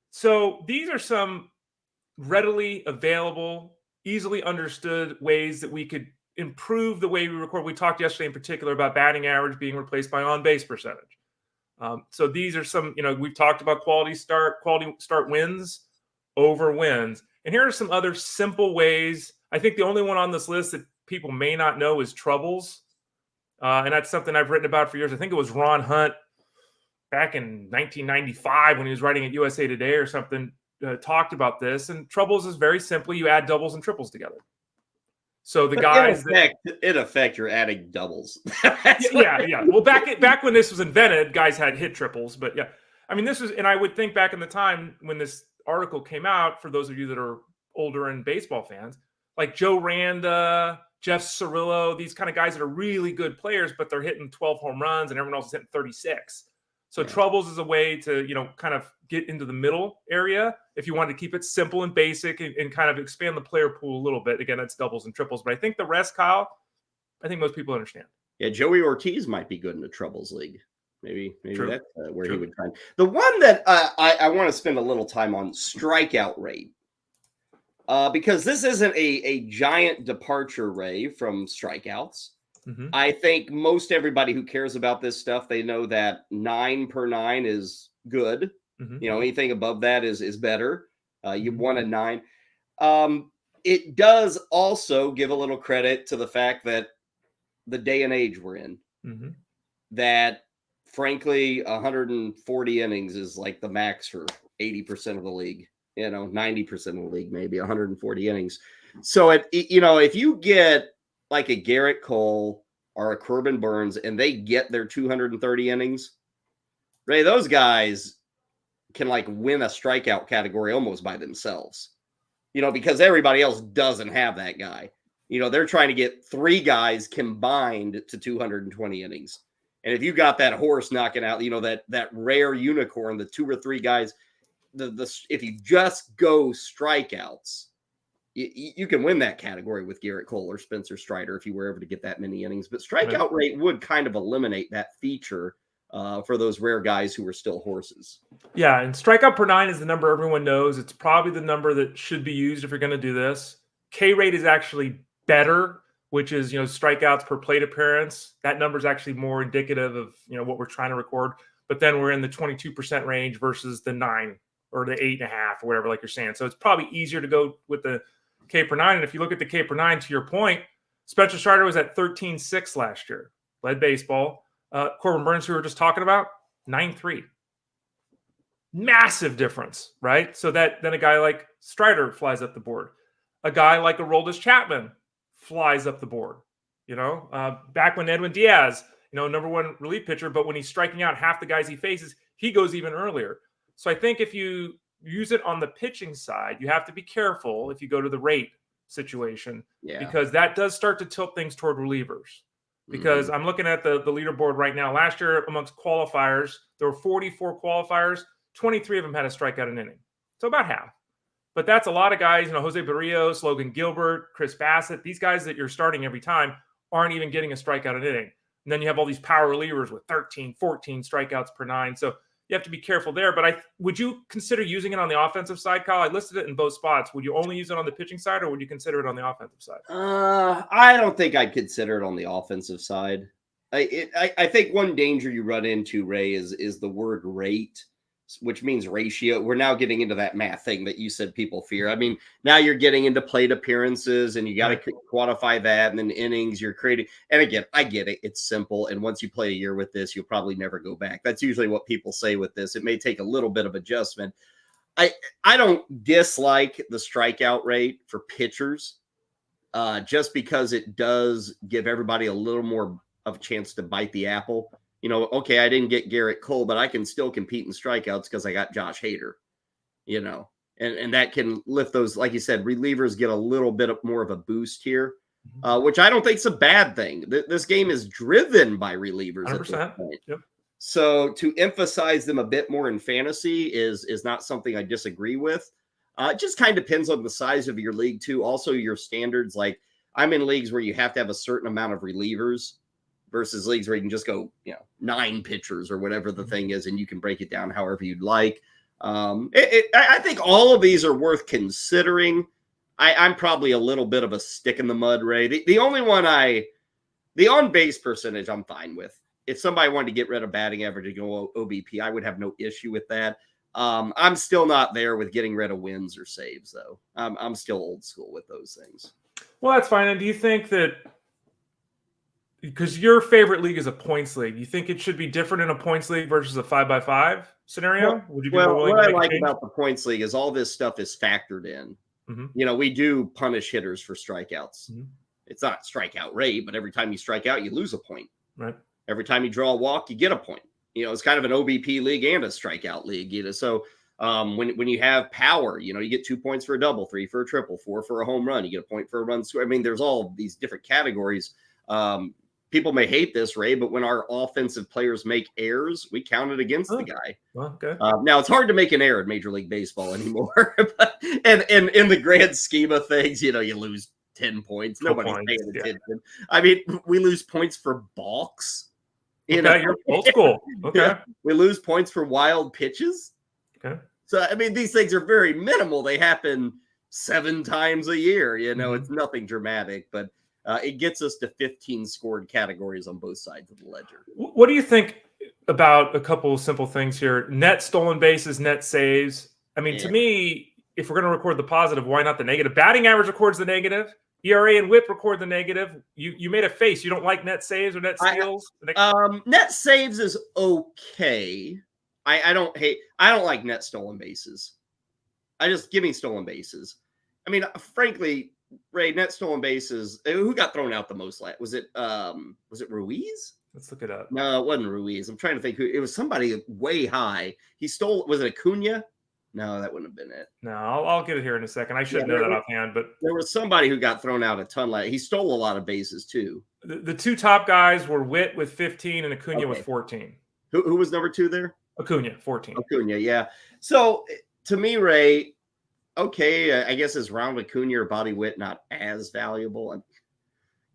So these are some readily available, easily understood ways that we could improve the way we record. We talked yesterday in particular about batting average being replaced by on-base percentage. So these are some, we've talked about quality start wins over wins. And here are some other simple ways. I think the only one on this list that people may not know is troubles. And that's something I've written about for years. I think it was Ron Hunt back in 1995 when he was writing at USA Today or something, talked about this. And troubles is very simply, you add doubles and triples together. So the guys in effect, you're adding doubles. yeah. Well, back when this was invented, guys had hit triples, but yeah, I mean, this was, and I would think back in the time when this article came out, for those of you that are older and baseball fans, like Joe Randa, Jeff Cirillo, these kind of guys that are really good players, but they're hitting 12 home runs and everyone else is hitting 36. So troubles is a way to, kind of get into the middle area if you want to keep it simple and basic and kind of expand the player pool a little bit. Again, that's doubles and triples. But I think the rest, Kyle, I think most people understand. Yeah, Joey Ortiz might be good in the troubles league. Maybe True. that's where he would find. The one that I want to spend a little time on, strikeout rate. Because this isn't a giant departure, Ray, from strikeouts. Mm-hmm. I think most everybody who cares about this stuff, they know that 9 per 9 is good. Mm-hmm. Anything above that is better. You want a 9. It does also give a little credit to the fact that the day and age we're in, that frankly, 140 innings is like the max for 80% of the league. 90% of the league, maybe 140 innings. So if you get like a Garrett Cole or a Corbin Burnes and they get their 230 innings, Ray, those guys can like win a strikeout category almost by themselves, because everybody else doesn't have that guy. They're trying to get 3 guys combined to 220 innings. And if you got that horse knocking out, that rare unicorn, the 2 or 3 guys, if you just go strikeouts, you can win that category with Garrett Cole or Spencer Strider if you were ever to get that many innings. But strikeout rate would kind of eliminate that feature for those rare guys who are still horses. Yeah, and strikeout per 9 is the number everyone knows. It's probably the number that should be used if you're going to do this. K rate is actually better, which is strikeouts per plate appearance. That number is actually more indicative of what we're trying to record. But then we're in the 22% range versus the 9 or the 8.5 or whatever, like you're saying. So it's probably easier to go with the K per 9. And if you look at the K per 9, to your point, Spencer Strider was at 13.6 last year, led baseball. Corbin Burnes, who we were just talking about, 9.3. Massive difference, right? So that then a guy like Strider flies up the board. A guy like Aroldis Chapman flies up the board. Back when Edwin Diaz, number 1 relief pitcher, but when he's striking out half the guys he faces, he goes even earlier. So I think if you use it on the pitching side, you have to be careful if you go to the rate situation, because that does start to tilt things toward relievers. Because I'm looking at the leaderboard right now. Last year, amongst qualifiers, there were 44 qualifiers. 23 of them had a strikeout an inning. So about half. But that's a lot of guys, Jose Barrios, Logan Gilbert, Chris Bassett. These guys that you're starting every time aren't even getting a strikeout an inning. And then you have all these power relievers with 13, 14 strikeouts per 9. So you have to be careful there. But would you consider using it on the offensive side, Kyle? I listed it in both spots. Would you only use it on the pitching side, or would you consider it on the offensive side? I don't think I'd consider it on the offensive side. I think one danger you run into, Ray, is the word rate, which means ratio. We're now getting into that math thing that you said people fear. I mean, now you're getting into plate appearances, and you got to quantify that, and then innings you're creating. And again, I get it. It's simple. And once you play a year with this, you'll probably never go back. That's usually what people say with this. It may take a little bit of adjustment. I don't dislike the strikeout rate for pitchers, just because it does give everybody a little more of a chance to bite the apple. Okay, I didn't get Garrett Cole, but I can still compete in strikeouts because I got Josh Hader, and that can lift those, like you said, relievers get a little bit more of a boost here, which I don't think is a bad thing. This game is driven by relievers 100%. at this point. Yep. So to emphasize them a bit more in fantasy is not something I disagree with. It just kind of depends on the size of your league too. Also your standards. Like I'm in leagues where you have to have a certain amount of relievers versus leagues where you can just go, 9 pitchers or whatever the thing is, and you can break it down however you'd like. I think all of these are worth considering. I'm probably a little bit of a stick in the mud, Ray. The only one the on-base percentage I'm fine with. If somebody wanted to get rid of batting average and go OBP, I would have no issue with that. I'm still not there with getting rid of wins or saves, though. I'm still old school with those things. Well, that's fine. And do you think that, because your favorite league is a points league, you think it should be different in a points league versus a 5x5 scenario? Would you be more willing what to I make like a change? about the points league is all this stuff is factored in. We do punish hitters for strikeouts. It's not strikeout rate, but every time you strike out, you lose a point. Right. Every time you draw a walk, you get a point. It's kind of an OBP league and a strikeout league. So when you have power, you get 2 points for a double, 3 for a triple, 4 for a home run. You get a point for a run. I mean, there's all these different categories. people may hate this, Ray, but when our offensive players make errors, we count it against the guy. Well, okay. Now it's hard to make an error in Major League Baseball anymore, but and in the grand scheme of things, you lose 10 points. Nobody's paying attention. Yeah. I mean, we lose points for balks. You're old school. Okay. Yeah, we lose points for wild pitches. Okay. So, I mean, these things are very minimal. They happen 7 times a year. It's nothing dramatic, but it gets us to 15 scored categories on both sides of the ledger. What do you think about a couple of simple things here? Net stolen bases, net saves. I mean, to me, if we're going to record the positive, why not the negative? Batting average records the negative. ERA and WHIP record the negative. You made a face. You don't like net saves or net steals? Net saves is okay. I don't like net stolen bases. Give me stolen bases. I mean, frankly, Ray, net stolen bases. Who got thrown out the most? Was it Ruiz? Let's look it up. No, it wasn't Ruiz. I'm trying to think who. It was somebody way high. He stole. Was it Acuna? No, that wouldn't have been it. No, I'll get it here in a second. I should know that offhand, but there was somebody who got thrown out a ton. He stole a lot of bases too. The 2 top guys were Witt with 15 and Acuna with 14. Who was number 2 there? Acuna, 14. Acuna, yeah. So to me, Ray, okay, I guess is Ronald Acuna or Bobby Witt not as valuable?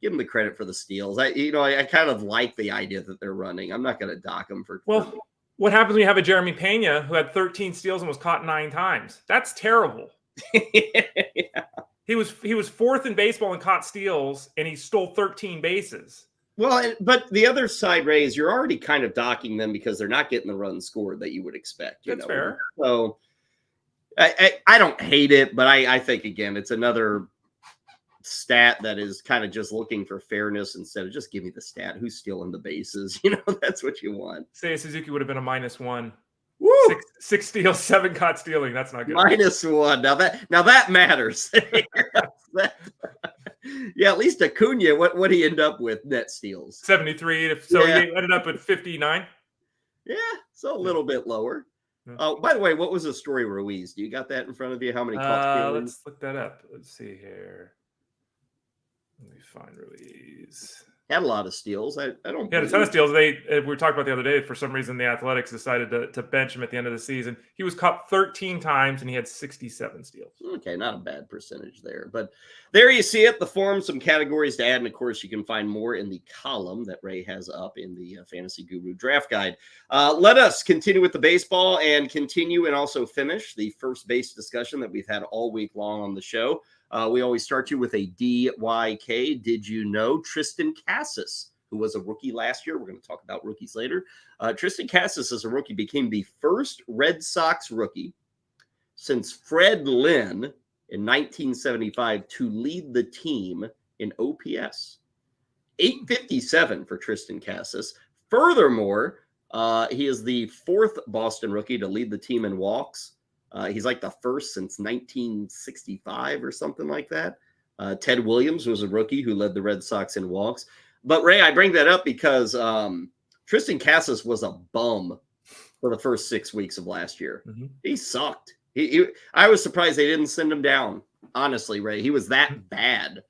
Give them the credit for the steals. I kind of like the idea that they're running. I'm not going to dock them for. Well, what happens when you have a Jeremy Pena who had 13 steals and was caught 9 times? That's terrible. Yeah. He was 4th in baseball and caught steals, and he stole 13 bases. Well, but the other side, Ray, is you're already kind of docking them because they're not getting the run scored that you would expect. That's fair. So I don't hate it, but I think, again, it's another stat that is kind of just looking for fairness instead of just give me the stat. Who's stealing the bases? That's what you want. Say Suzuki would have been a -1. Woo! 6 steals, 7 caught stealing. That's not good. -1. Now that matters. Yeah, at least Acuna, what he end up with net steals? 73. So he ended up at 59. Yeah, so a little bit lower. By the way, what was the story, Ruiz? Do you got that in front of you? How many caught stealing? Let's look that up. Let's see here. Let me find Ruiz. Had a lot of steals. I don't. He had a ton of steals. We were talking about the other day. For some reason, the Athletics decided to bench him at the end of the season. He was caught 13 times, and he had 67 steals. Okay, not a bad percentage there. But there you see it. The form, some categories to add. And, of course, you can find more in the column that Ray has up in the Fantasy Guru Draft Guide. Let us continue with the baseball and continue and also finish the first base discussion that we've had all week long on the show. We always start you with a DYK. Did you know Tristan Casas, who was a rookie last year? We're going to talk about rookies later. Tristan Casas, as a rookie, became the first Red Sox rookie since Fred Lynn in 1975 to lead the team in OPS. 857 for Tristan Casas. Furthermore, he is the 4th Boston rookie to lead the team in walks. He's like the first since 1965 or something like that. Ted Williams was a rookie who led the Red Sox in walks. But, Ray, I bring that up because Tristan Casas was a bum for the first 6 weeks of last year. Mm-hmm. He sucked. I was surprised they didn't send him down, honestly, Ray. He was that bad.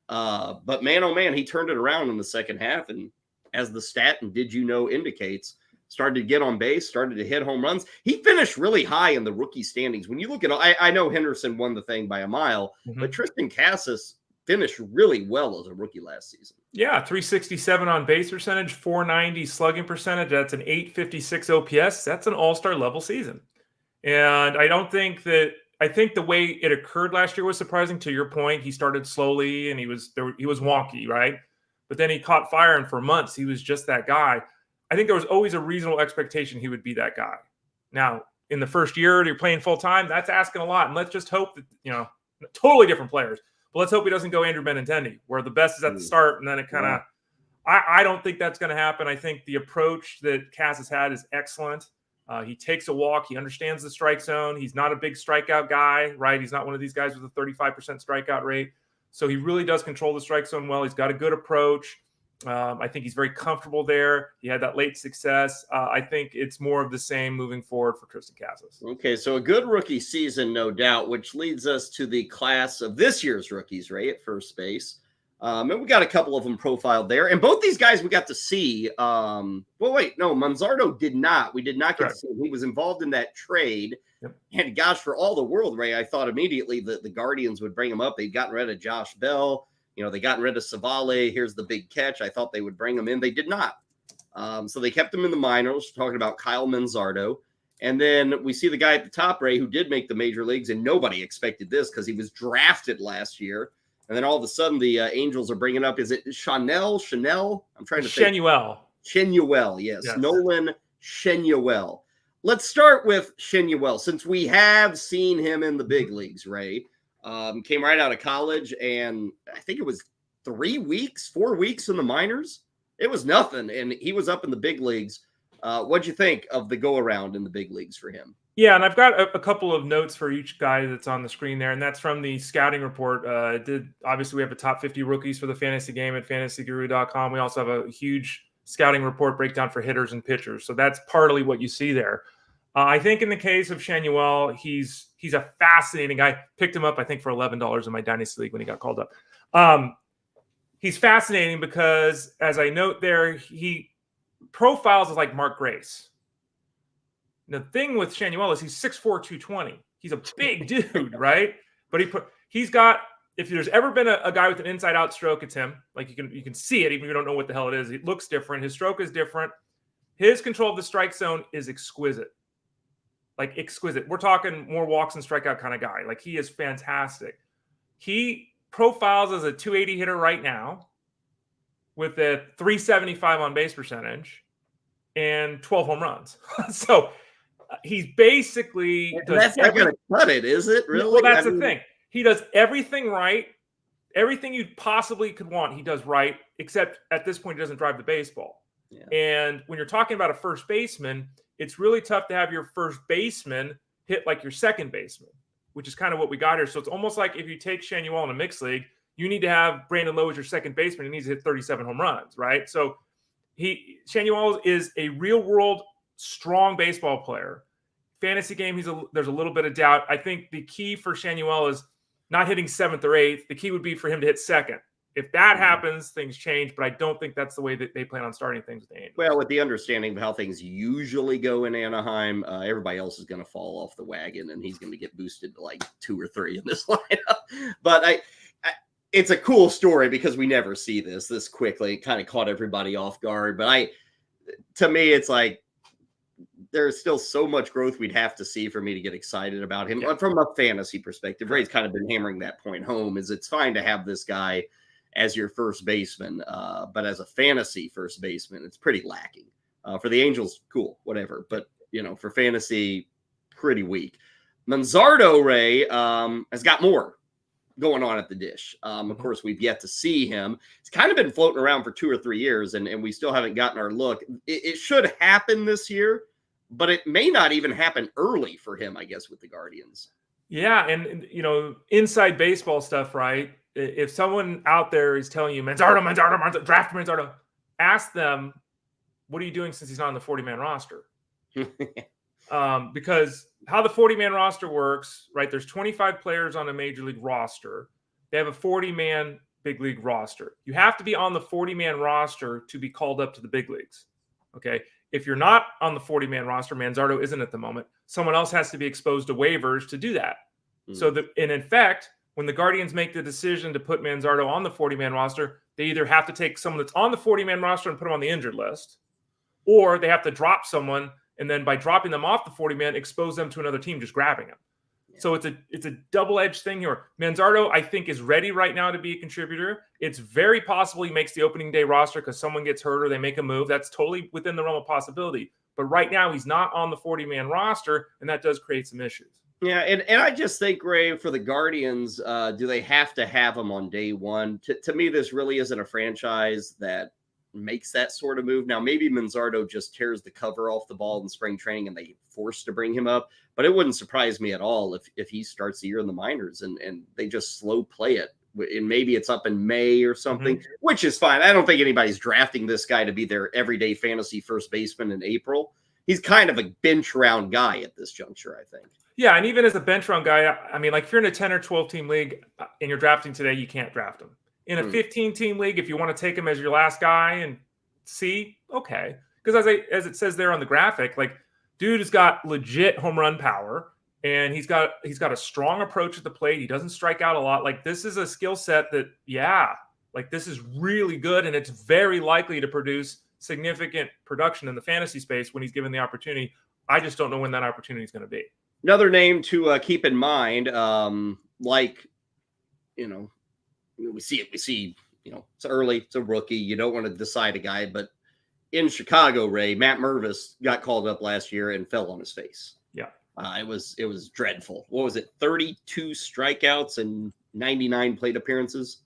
But, man, oh, man, he turned it around in the second half. And as the stat and did you know indicates, started to get on base, started to hit home runs. He finished really high in the rookie standings. When you look at, I know Henderson won the thing by a mile, but Tristan Casas finished really well as a rookie last season. Yeah, 367 on base percentage, 490 slugging percentage. That's an 856 OPS. That's an all-star level season. And I think the way it occurred last year was surprising. To your point, he started slowly and he was wonky, right? But then he caught fire, and for months he was just that guy. I think there was always a reasonable expectation he would be that guy. Now, in the first year you're playing full time, that's asking a lot. And let's just hope that, totally different players. But let's hope he doesn't go Andrew Benintendi, where the best is at the start, and then it kind of I don't think that's going to happen. I think the approach that Cass has had is excellent. He takes a walk. He understands the strike zone. He's not a big strikeout guy, right? He's not one of these guys with a 35% strikeout rate. So he really does control the strike zone well. He's got a good approach. I think he's very comfortable there. He had that late success. I think it's more of the same moving forward for Tristan Casas. Okay, so a good rookie season, no doubt, which leads us to the class of this year's rookies, Ray, at first base. And we got a couple of them profiled there. And both these guys we got to see. Well, wait, no, Manzardo did not. We did not get to see him. He was involved in that trade. Yep. And gosh, for all the world, Ray, I thought immediately that the Guardians would bring him up. They'd gotten rid of Josh Bell. They gotten rid of Savale. Here's the big catch. I thought they would bring him in. They did not. So they kept him in the minors, talking about Kyle Manzardo. And then we see the guy at the top, Ray, who did make the major leagues, and nobody expected this because he was drafted last year. And then all of a sudden, the Angels are bringing up, is it Schanuel? I'm trying to think. Schanuel, yes. Nolan Schanuel. Let's start with Schanuel, since we have seen him in the big leagues, Ray. Came right out of college, and I think it was 4 weeks in the minors. It was nothing, and he was up in the big leagues. What'd you think of the go-around in the big leagues for him? Yeah, and I've got a couple of notes for each guy that's on the screen there, and that's from the scouting report. Obviously, we have the top 50 rookies for the fantasy game at fantasyguru.com. We also have a huge scouting report breakdown for hitters and pitchers. So that's partly what you see there. I think in the case of Schanuel, he's a fascinating guy. Picked him up, I think, for $11 in my Dynasty League when he got called up. He's fascinating because, as I note there, he profiles as like Mark Grace. The thing with Schanuel is he's 6'4", 220. He's a big dude, right? But he's got, if there's ever been a guy with an inside-out stroke, it's him. Like you can see it, even if you don't know what the hell it is. It looks different. His stroke is different. His control of the strike zone is exquisite. Like exquisite. We're talking more walks and strikeout kind of guy. Like he is fantastic. He profiles as a 280 hitter right now with a 375 on base percentage and 12 home runs. So he's basically that's not going to cut it, is it? Really? Well, that's the thing. He does everything right. Everything you possibly could want, he does right, except at this point, he doesn't drive the baseball. Yeah. And when you're talking about a first baseman, it's really tough to have your first baseman hit like your second baseman, which is kind of what we got here. So it's almost like if you take Schanuel in a mixed league, you need to have Brandon Lowe as your second baseman. He needs to hit 37 home runs, right? So Schanuel is a real-world strong baseball player. Fantasy game, there's a little bit of doubt. I think the key for Schanuel is not hitting 7th or 8th. The key would be for him to hit 2nd. If that happens, things change, but I don't think that's the way that they plan on starting things with the Angels. Well, with the understanding of how things usually go in Anaheim, everybody else is going to fall off the wagon, and he's going to get boosted to like 2 or 3 in this lineup. But it's a cool story because we never see this quickly. It kind of caught everybody off guard. But to me, it's like there's still so much growth we'd have to see for me to get excited about him. Yeah. From a fantasy perspective, Ray's kind of been hammering that point home, is it's fine to have this guy as your first baseman. But as a fantasy first baseman, it's pretty lacking. For the Angels, cool, whatever. But, for fantasy, pretty weak. Manzardo, Ray, has got more going on at the dish. Of course, we've yet to see him. It's kind of been floating around for 2 or 3 years, and we still haven't gotten our look. It should happen this year, but it may not even happen early for him, I guess, with the Guardians. Yeah, and inside baseball stuff, right? If someone out there is telling you, Manzardo, draft Manzardo, ask them, what are you doing since he's not on the 40-man roster? Because how the 40-man roster works, right? There's 25 players on a major league roster. They have a 40-man big league roster. You have to be on the 40-man roster to be called up to the big leagues. Okay. If you're not on the 40-man roster, Manzardo isn't at the moment, someone else has to be exposed to waivers to do that. So in effect, when the Guardians make the decision to put Manzardo on the 40-man roster, they either have to take someone that's on the 40-man roster and put him on the injured list, or they have to drop someone, and then by dropping them off the 40-man, expose them to another team just grabbing him. Yeah. So it's a double-edged thing here. Manzardo, I think, is ready right now to be a contributor. It's very possible he makes the opening day roster because someone gets hurt or they make a move. That's totally within the realm of possibility. But right now, he's not on the 40-man roster, and that does create some issues. Yeah, and I just think, Ray, for the Guardians, do they have to have him on day one? To me, this really isn't a franchise that makes that sort of move. Now, maybe Manzardo just tears the cover off the ball in spring training and they forced to bring him up, but it wouldn't surprise me at all if he starts the year in the minors and they just slow play it. And maybe it's up in May or something, which is fine. I don't think anybody's drafting this guy to be their everyday fantasy first baseman in April. He's kind of a bench round guy at this juncture, I think. Yeah, and even as a bench run guy, I mean, like if you're in a 10 or 12 team league and you're drafting today, you can't draft him. In a 15-team league, if you want to take him as your last guy and see, okay. Because as it says there on the graphic, like, dude has got legit home run power, and he's got a strong approach at the plate. He doesn't strike out a lot. Like, this is a skill set that, like, this is really good, and it's very likely to produce significant production in the fantasy space when he's given the opportunity. I just don't know when that opportunity is going to be. Another name to keep in mind, like, we see, it's early, it's a rookie. You don't want to decide a guy, but in Chicago, Ray, Matt Mervis got called up last year and fell on his face. Yeah. It was dreadful. What was it? 32 strikeouts and 99 plate appearances.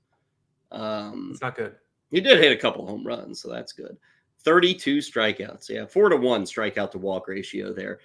It's not good. He did hit a couple home runs, so that's good. 32 strikeouts. Yeah. 4-to-1 strikeout to walk ratio there.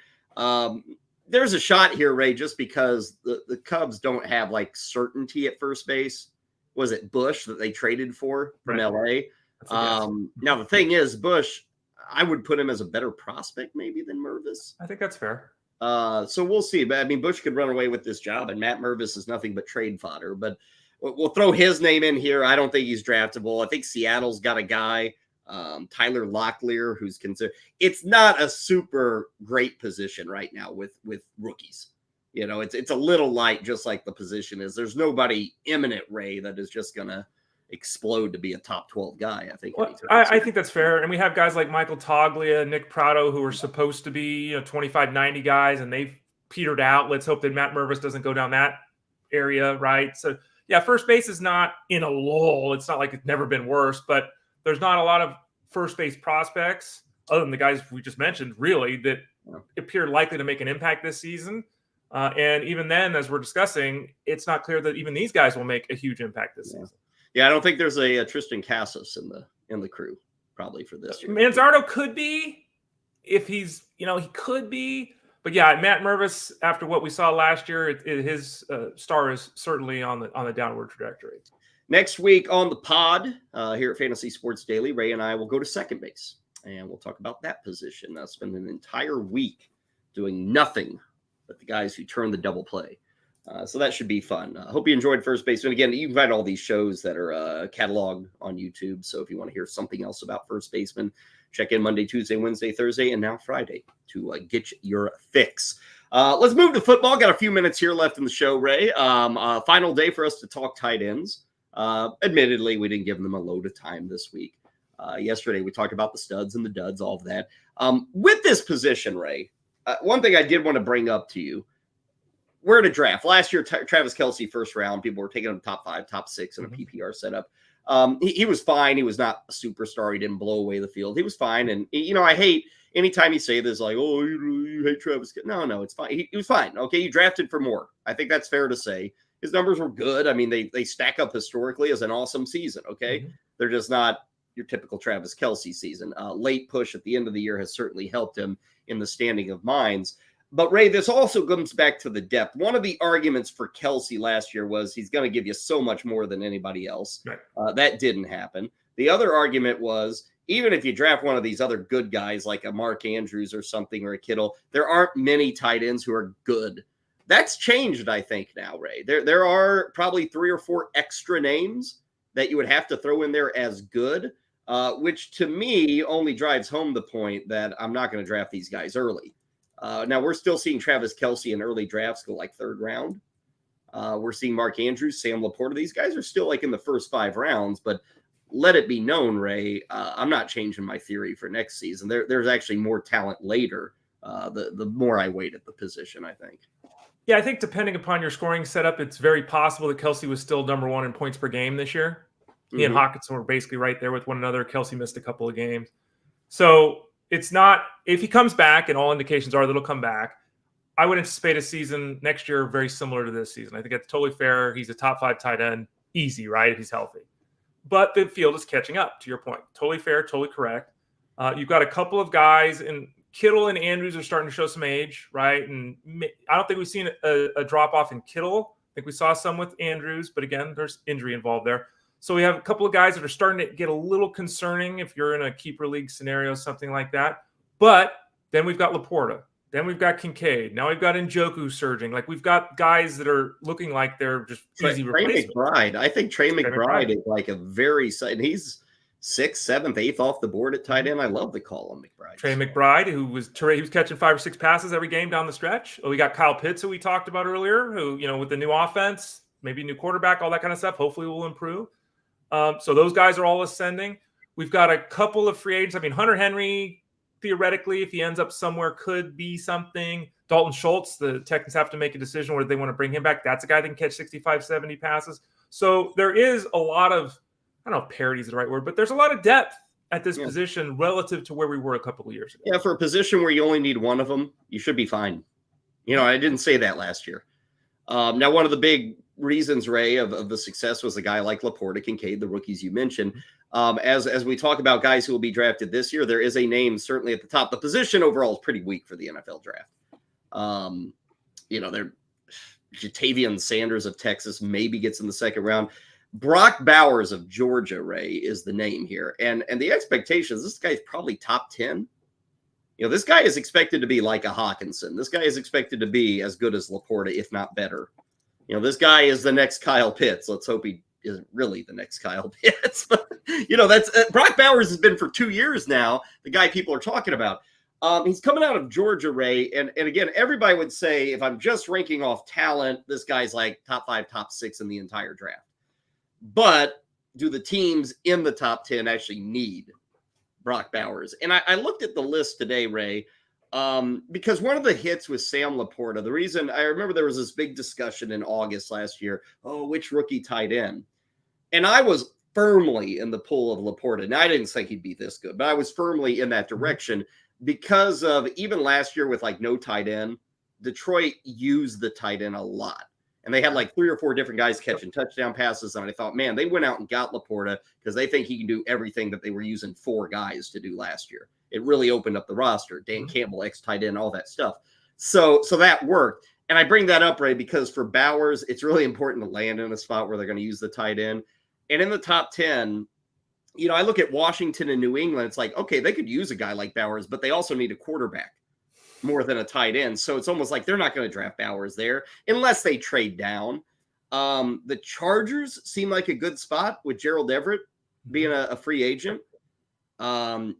There's a shot here, Ray, just because the Cubs don't have like certainty at first base. Was it Bush that they traded for from LA? Now the thing is, Bush, I would put him as a better prospect maybe than Mervis. I think that's fair. So we'll see. But I mean, Bush could run away with this job, and Matt Mervis is nothing but trade fodder. But we'll throw his name in here. I don't think he's draftable. I think Seattle's got a guy, Tyler Locklear, who's considered. It's not a super great position right now with rookies. It's a little light, just like the position is. There's nobody imminent, Ray, that is just gonna explode to be a top 12 guy. I think. Well, I think that's fair. And we have guys like Michael Toglia, Nick Prado, who are supposed to be 25-90 guys, and they've petered out. Let's hope that Matt Mervis doesn't go down that area, right? So yeah, first base is not in a lull. It's not like it's never been worse, but there's not a lot of first base prospects other than the guys we just mentioned, really, that appear likely to make an impact this season. And even then, as we're discussing, it's not clear that even these guys will make a huge impact this season. Yeah, I don't think there's a Tristan Casas in the crew probably for this year. Manzardo could be, if he's, he could be. But yeah, Matt Mervis, after what we saw last year, his star is certainly on the downward trajectory. Next week on the pod here at Fantasy Sports Daily, Ray and I will go to second base, and we'll talk about that position. I'll spend an entire week doing nothing but the guys who turn the double play. So that should be fun. I hope you enjoyed First Base. And again, you can find all these shows that are cataloged on YouTube. So if you want to hear something else about first baseman, check in Monday, Tuesday, Wednesday, Thursday, and now Friday to get your fix. Let's move to football. Got a few minutes here left in the show, Ray. Final day for us to talk tight ends. Admittedly, we didn't give them a load of time this week. Yesterday, we talked about the studs and the duds, all of that. With this position, Ray, one thing I did want to bring up to you, where to draft. Last year, Travis Kelce, first round, people were taking him top 5, top 6 in a PPR setup. He was fine. He was not a superstar. He didn't blow away the field. He was fine. And, I hate anytime you say this, like, oh, you hate Travis. No, it's fine. He was fine. Okay, you drafted for more. I think that's fair to say. His numbers were good. I mean, they stack up historically as an awesome season, okay? They're just not your typical Travis Kelce season. Late push at the end of the year has certainly helped him in the standing of minds. But, Ray, this also comes back to the depth. One of the arguments for Kelce last year was he's going to give you so much more than anybody else. Right. That didn't happen. The other argument was, even if you draft one of these other good guys like a Mark Andrews or something, or a Kittle, there aren't many tight ends who are good. That's changed, I think, now, Ray. There are probably 3 or 4 extra names that you would have to throw in there as good, which to me only drives home the point that I'm not going to draft these guys early. Now, we're still seeing Travis Kelce in early drafts go like 3rd round. We're seeing Mark Andrews, Sam Laporta. These guys are still like in the first 5 rounds, but let it be known, Ray, I'm not changing my theory for next season. There's actually more talent later, the more I wait at the position, I think. Yeah, I think depending upon your scoring setup, it's very possible that Kelce was still number 1 in points per game this year. He and Hockenson were basically right there with one another. Kelce missed a couple of games. So it's not, if he comes back, and all indications are that he'll come back, I would anticipate a season next year very similar to this season. I think that's totally fair. He's a top 5 tight end. Easy, right? If he's healthy. But the field is catching up, to your point. Totally fair, totally correct. You've got a couple of guys, and Kittle and Andrews are starting to show some age, right? And I don't think we've seen a drop-off in Kittle. I think we saw some with Andrews, but again, there's injury involved there. So we have a couple of guys that are starting to get a little concerning if you're in a keeper league scenario, something like that. But then we've got Laporta. Then we've got Kincaid. Now we've got Njoku surging. Like we've got guys that are looking like they're just easy Trey replacements. McBride. I think Trey McBride is like a very, and he's 6th, 7th, 8th off the board at tight end. I love the call on McBride. Trey McBride, he was catching 5 or 6 passes every game down the stretch. We got Kyle Pitts, who we talked about earlier, who, with the new offense, maybe new quarterback, all that kind of stuff, hopefully will improve. So those guys are all ascending. We've got a couple of free agents. I mean, Hunter Henry, theoretically, if he ends up somewhere, could be something. Dalton Schultz, the Texans have to make a decision whether they want to bring him back. That's a guy that can catch 65, 70 passes. So there is a lot of, I don't know if parity is the right word, but there's a lot of depth at this position relative to where we were a couple of years ago. Yeah, for a position where you only need one of them, you should be fine. I didn't say that last year. Now, one of the big reasons, Ray, of the success was a guy like Laporta, Kincaid, the rookies you mentioned. As we talk about guys who will be drafted this year, there is a name certainly at the top. The position overall is pretty weak for the NFL draft. They're Jatavian Sanders of Texas maybe gets in the second round. Brock Bowers of Georgia, Ray, is the name here. And the expectations, this guy's probably top 10. This guy is expected to be like a Hawkinson. This guy is expected to be as good as Laporta, if not better. This guy is the next Kyle Pitts. Let's hope he isn't really the next Kyle Pitts. But, that's Brock Bowers has been for 2 years now, the guy people are talking about. He's coming out of Georgia, Ray. And again, everybody would say, if I'm just ranking off talent, this guy's like top 5, top 6 in the entire draft. But do the teams in the top 10 actually need Brock Bowers? And I looked at the list today, Ray, because one of the hits was Sam Laporta. The reason I remember there was this big discussion in August last year, which rookie tight end? And I was firmly in the pool of Laporta. Now, I didn't think he'd be this good, but I was firmly in that direction because of even last year with like no tight end, Detroit used the tight end a lot. And they had like 3 or 4 different guys catching touchdown passes. And I thought, man, they went out and got Laporta because they think he can do everything that they were using 4 guys to do last year. It really opened up the roster. Dan Campbell, ex-tight end, all that stuff. So that worked. And I bring that up, Ray, because for Bowers, it's really important to land in a spot where they're going to use the tight end. And in the top 10, I look at Washington and New England. It's like, okay, they could use a guy like Bowers, but they also need a quarterback more than a tight end. So it's almost like they're not going to draft Bowers there unless they trade down. The Chargers seem like a good spot with Gerald Everett being a free agent.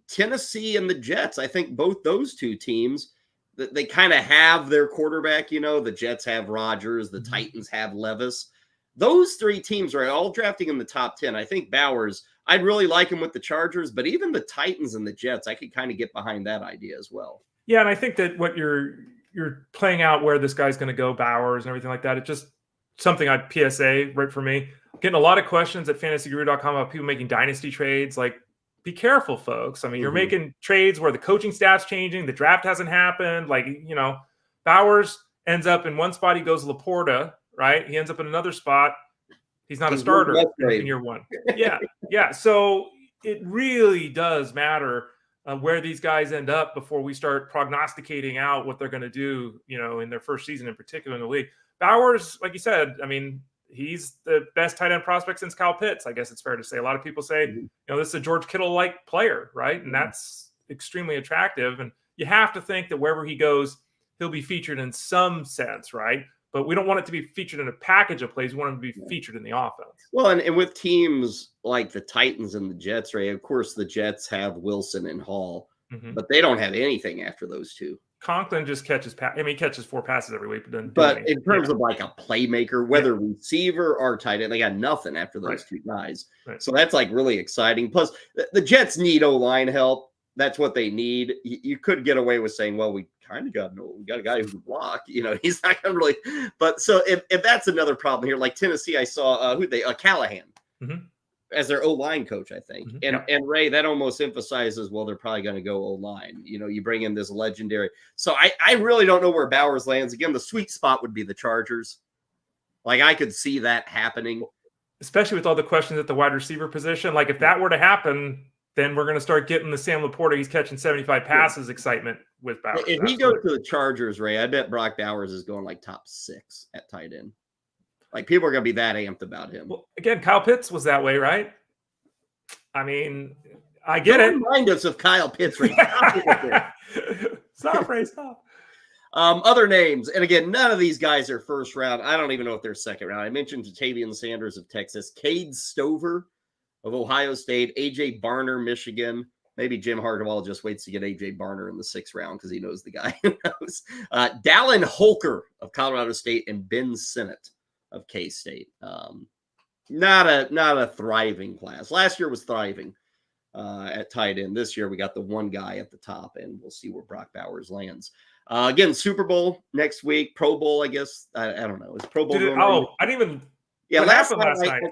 Tennessee and the Jets, I think both those two teams, they kind of have their quarterback. The Jets have Rodgers, the Titans have Levis. Those 3 teams are all drafting in the top 10. I think Bowers, I'd really like him with the Chargers, but even the Titans and the Jets, I could kind of get behind that idea as well. Yeah, and I think that what you're playing out where this guy's going to go, Bowers and everything like that, it's just something I'd PSA right for me. Getting a lot of questions at fantasyguru.com about people making dynasty trades. Like, be careful, folks. I mean, you're making trades where the coaching staff's changing, the draft hasn't happened. Like, Bowers ends up in one spot, he goes Laporta, right? He ends up in another spot. He's not a starter in year 1. Yeah. So it really does matter where these guys end up before we start prognosticating out what they're going to do, in their first season in particular in the league. Bowers, like you said, I mean, he's the best tight end prospect since Kyle Pitts. I guess it's fair to say. A lot of people say, this is a George Kittle-like player, right? And that's extremely attractive. And you have to think that wherever he goes, he'll be featured in some sense, right? But we don't want it to be featured in a package of plays. We want him to be featured in the offense. Well, and with teams like the Titans and the Jets, Ray, of course, the Jets have Wilson and Hall, but they don't have anything after those 2. Conklin just catches he catches 4 passes every week, but in terms of like a playmaker, whether receiver or tight end, they got nothing after those 2 guys. Right. So that's like really exciting. Plus, the Jets need O-line help. That's what they need. You could get away with saying, well, we kind of got a guy who can block. He's not going to really. But so if that's another problem here, like Tennessee, I saw Callahan as their O-line coach, I think. And Ray, that almost emphasizes, well, they're probably going to go O-line. You bring in this legendary. So I really don't know where Bowers lands. Again, the sweet spot would be the Chargers. Like, I could see that happening. Especially with all the questions at the wide receiver position. Like, if that were to happen, then we're going to start getting the Sam Laporta, he's catching 75 passes excitement with Bowers. If he goes to the Chargers, Ray, I bet Brock Bowers is going like top 6 at tight end. Like, people are going to be that amped about him. Well, again, Kyle Pitts was that way, right? I mean, I get it. Remind us of Kyle Pitts right now. Stop, Ray, stop. Other names, and again, none of these guys are first round. I don't even know if they're second round. I mentioned Jatavian Sanders of Texas, Cade Stover of Ohio State, AJ Barner, Michigan. Maybe Jim Hardwell just waits to get AJ Barner in the 6th round because he knows the guy. Dallin Holker of Colorado State and Ben Sinnott of K-State. Not a thriving class. Last year was thriving at tight end. This year we got the one guy at the top, and we'll see where Brock Bowers lands. Again, Super Bowl next week, Pro Bowl, I guess. I don't know. Is Pro Bowl going on? I didn't even. Yeah, what last happened night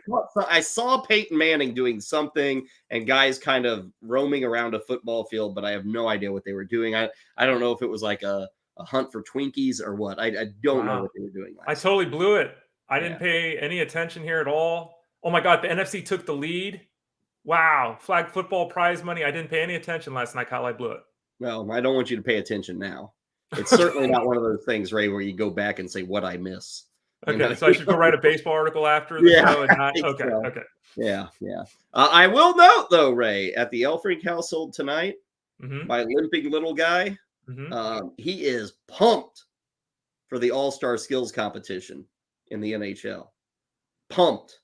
I saw Peyton Manning doing something and guys kind of roaming around a football field, but I have no idea what they were doing. I don't know if it was like a hunt for Twinkies or what. I don't know what they were doing. I totally blew it. I didn't pay any attention here at all. Oh my God, the NFC took the lead. Wow, flag football prize money. I didn't pay any attention last night, Kyle. I blew it. Well, I don't want you to pay attention now. It's certainly not one of those things, Ray, where you go back and say, what I miss. Okay, so I should go write a baseball article after the show and not. Okay, so. Okay. Yeah. I will note, though, Ray, at the Elfrink household tonight, my limping little guy, he is pumped for the All-Star Skills Competition in the NHL. Pumped.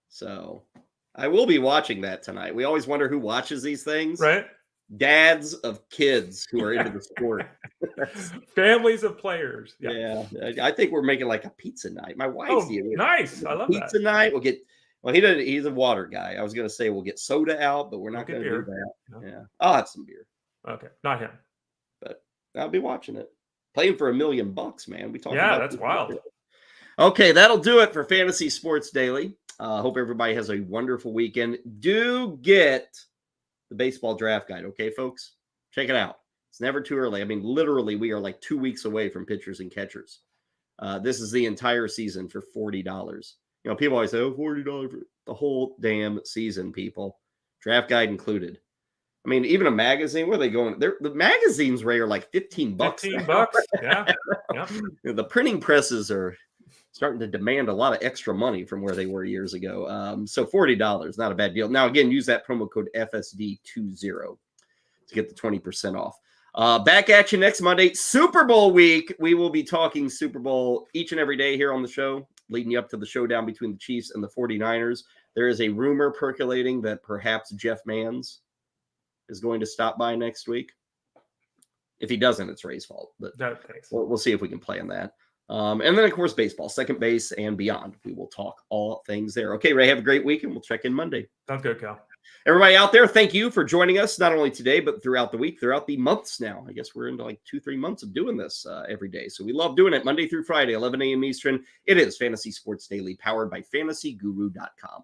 So I will be watching that tonight. We always wonder who watches these things. Right. Dads of kids who are into the sport. Families of players. Yeah. I think we're making like a pizza night. My wife's nice. I love pizza that. night. He's a water guy. I was going to say we'll get soda out, but we're not going to do that. No. Yeah. I'll have some beer. Okay. Not him. But I'll be watching it. Playing for $1 million, man. We talked about that's wild. Okay, that'll do it for Fantasy Sports Daily. Hope everybody has a wonderful weekend. Do get the baseball draft guide, okay, folks? Check it out. It's never too early. I mean, literally, we are like 2 weeks away from pitchers and catchers. This is the entire season for $40. You know, people always say, $40 for the whole damn season, people. Draft guide included. I mean, even a magazine, where are they going? The magazines, Ray, are like $15. $15, yeah. The printing presses are starting to demand a lot of extra money from where they were years ago. So $40, not a bad deal. Now, again, use that promo code FSD20 to get the 20% off. Back at you next Monday, Super Bowl week. We will be talking Super Bowl each and every day here on the show, leading you up to the showdown between the Chiefs and the 49ers. There is a rumor percolating that perhaps Jeff Manns is going to stop by next week. If he doesn't, it's Ray's fault. But we'll see if we can play on that. And then, of course, baseball, second base, and beyond. We will talk all things there. Okay, Ray, have a great week, and we'll check in Monday. Sounds good, Cal. Everybody out there, thank you for joining us, not only today, but throughout the week, throughout the months now. I guess we're into like 2-3 months of doing this every day. So we love doing it Monday through Friday, 11 a.m. Eastern. It is Fantasy Sports Daily, powered by fantasyguru.com.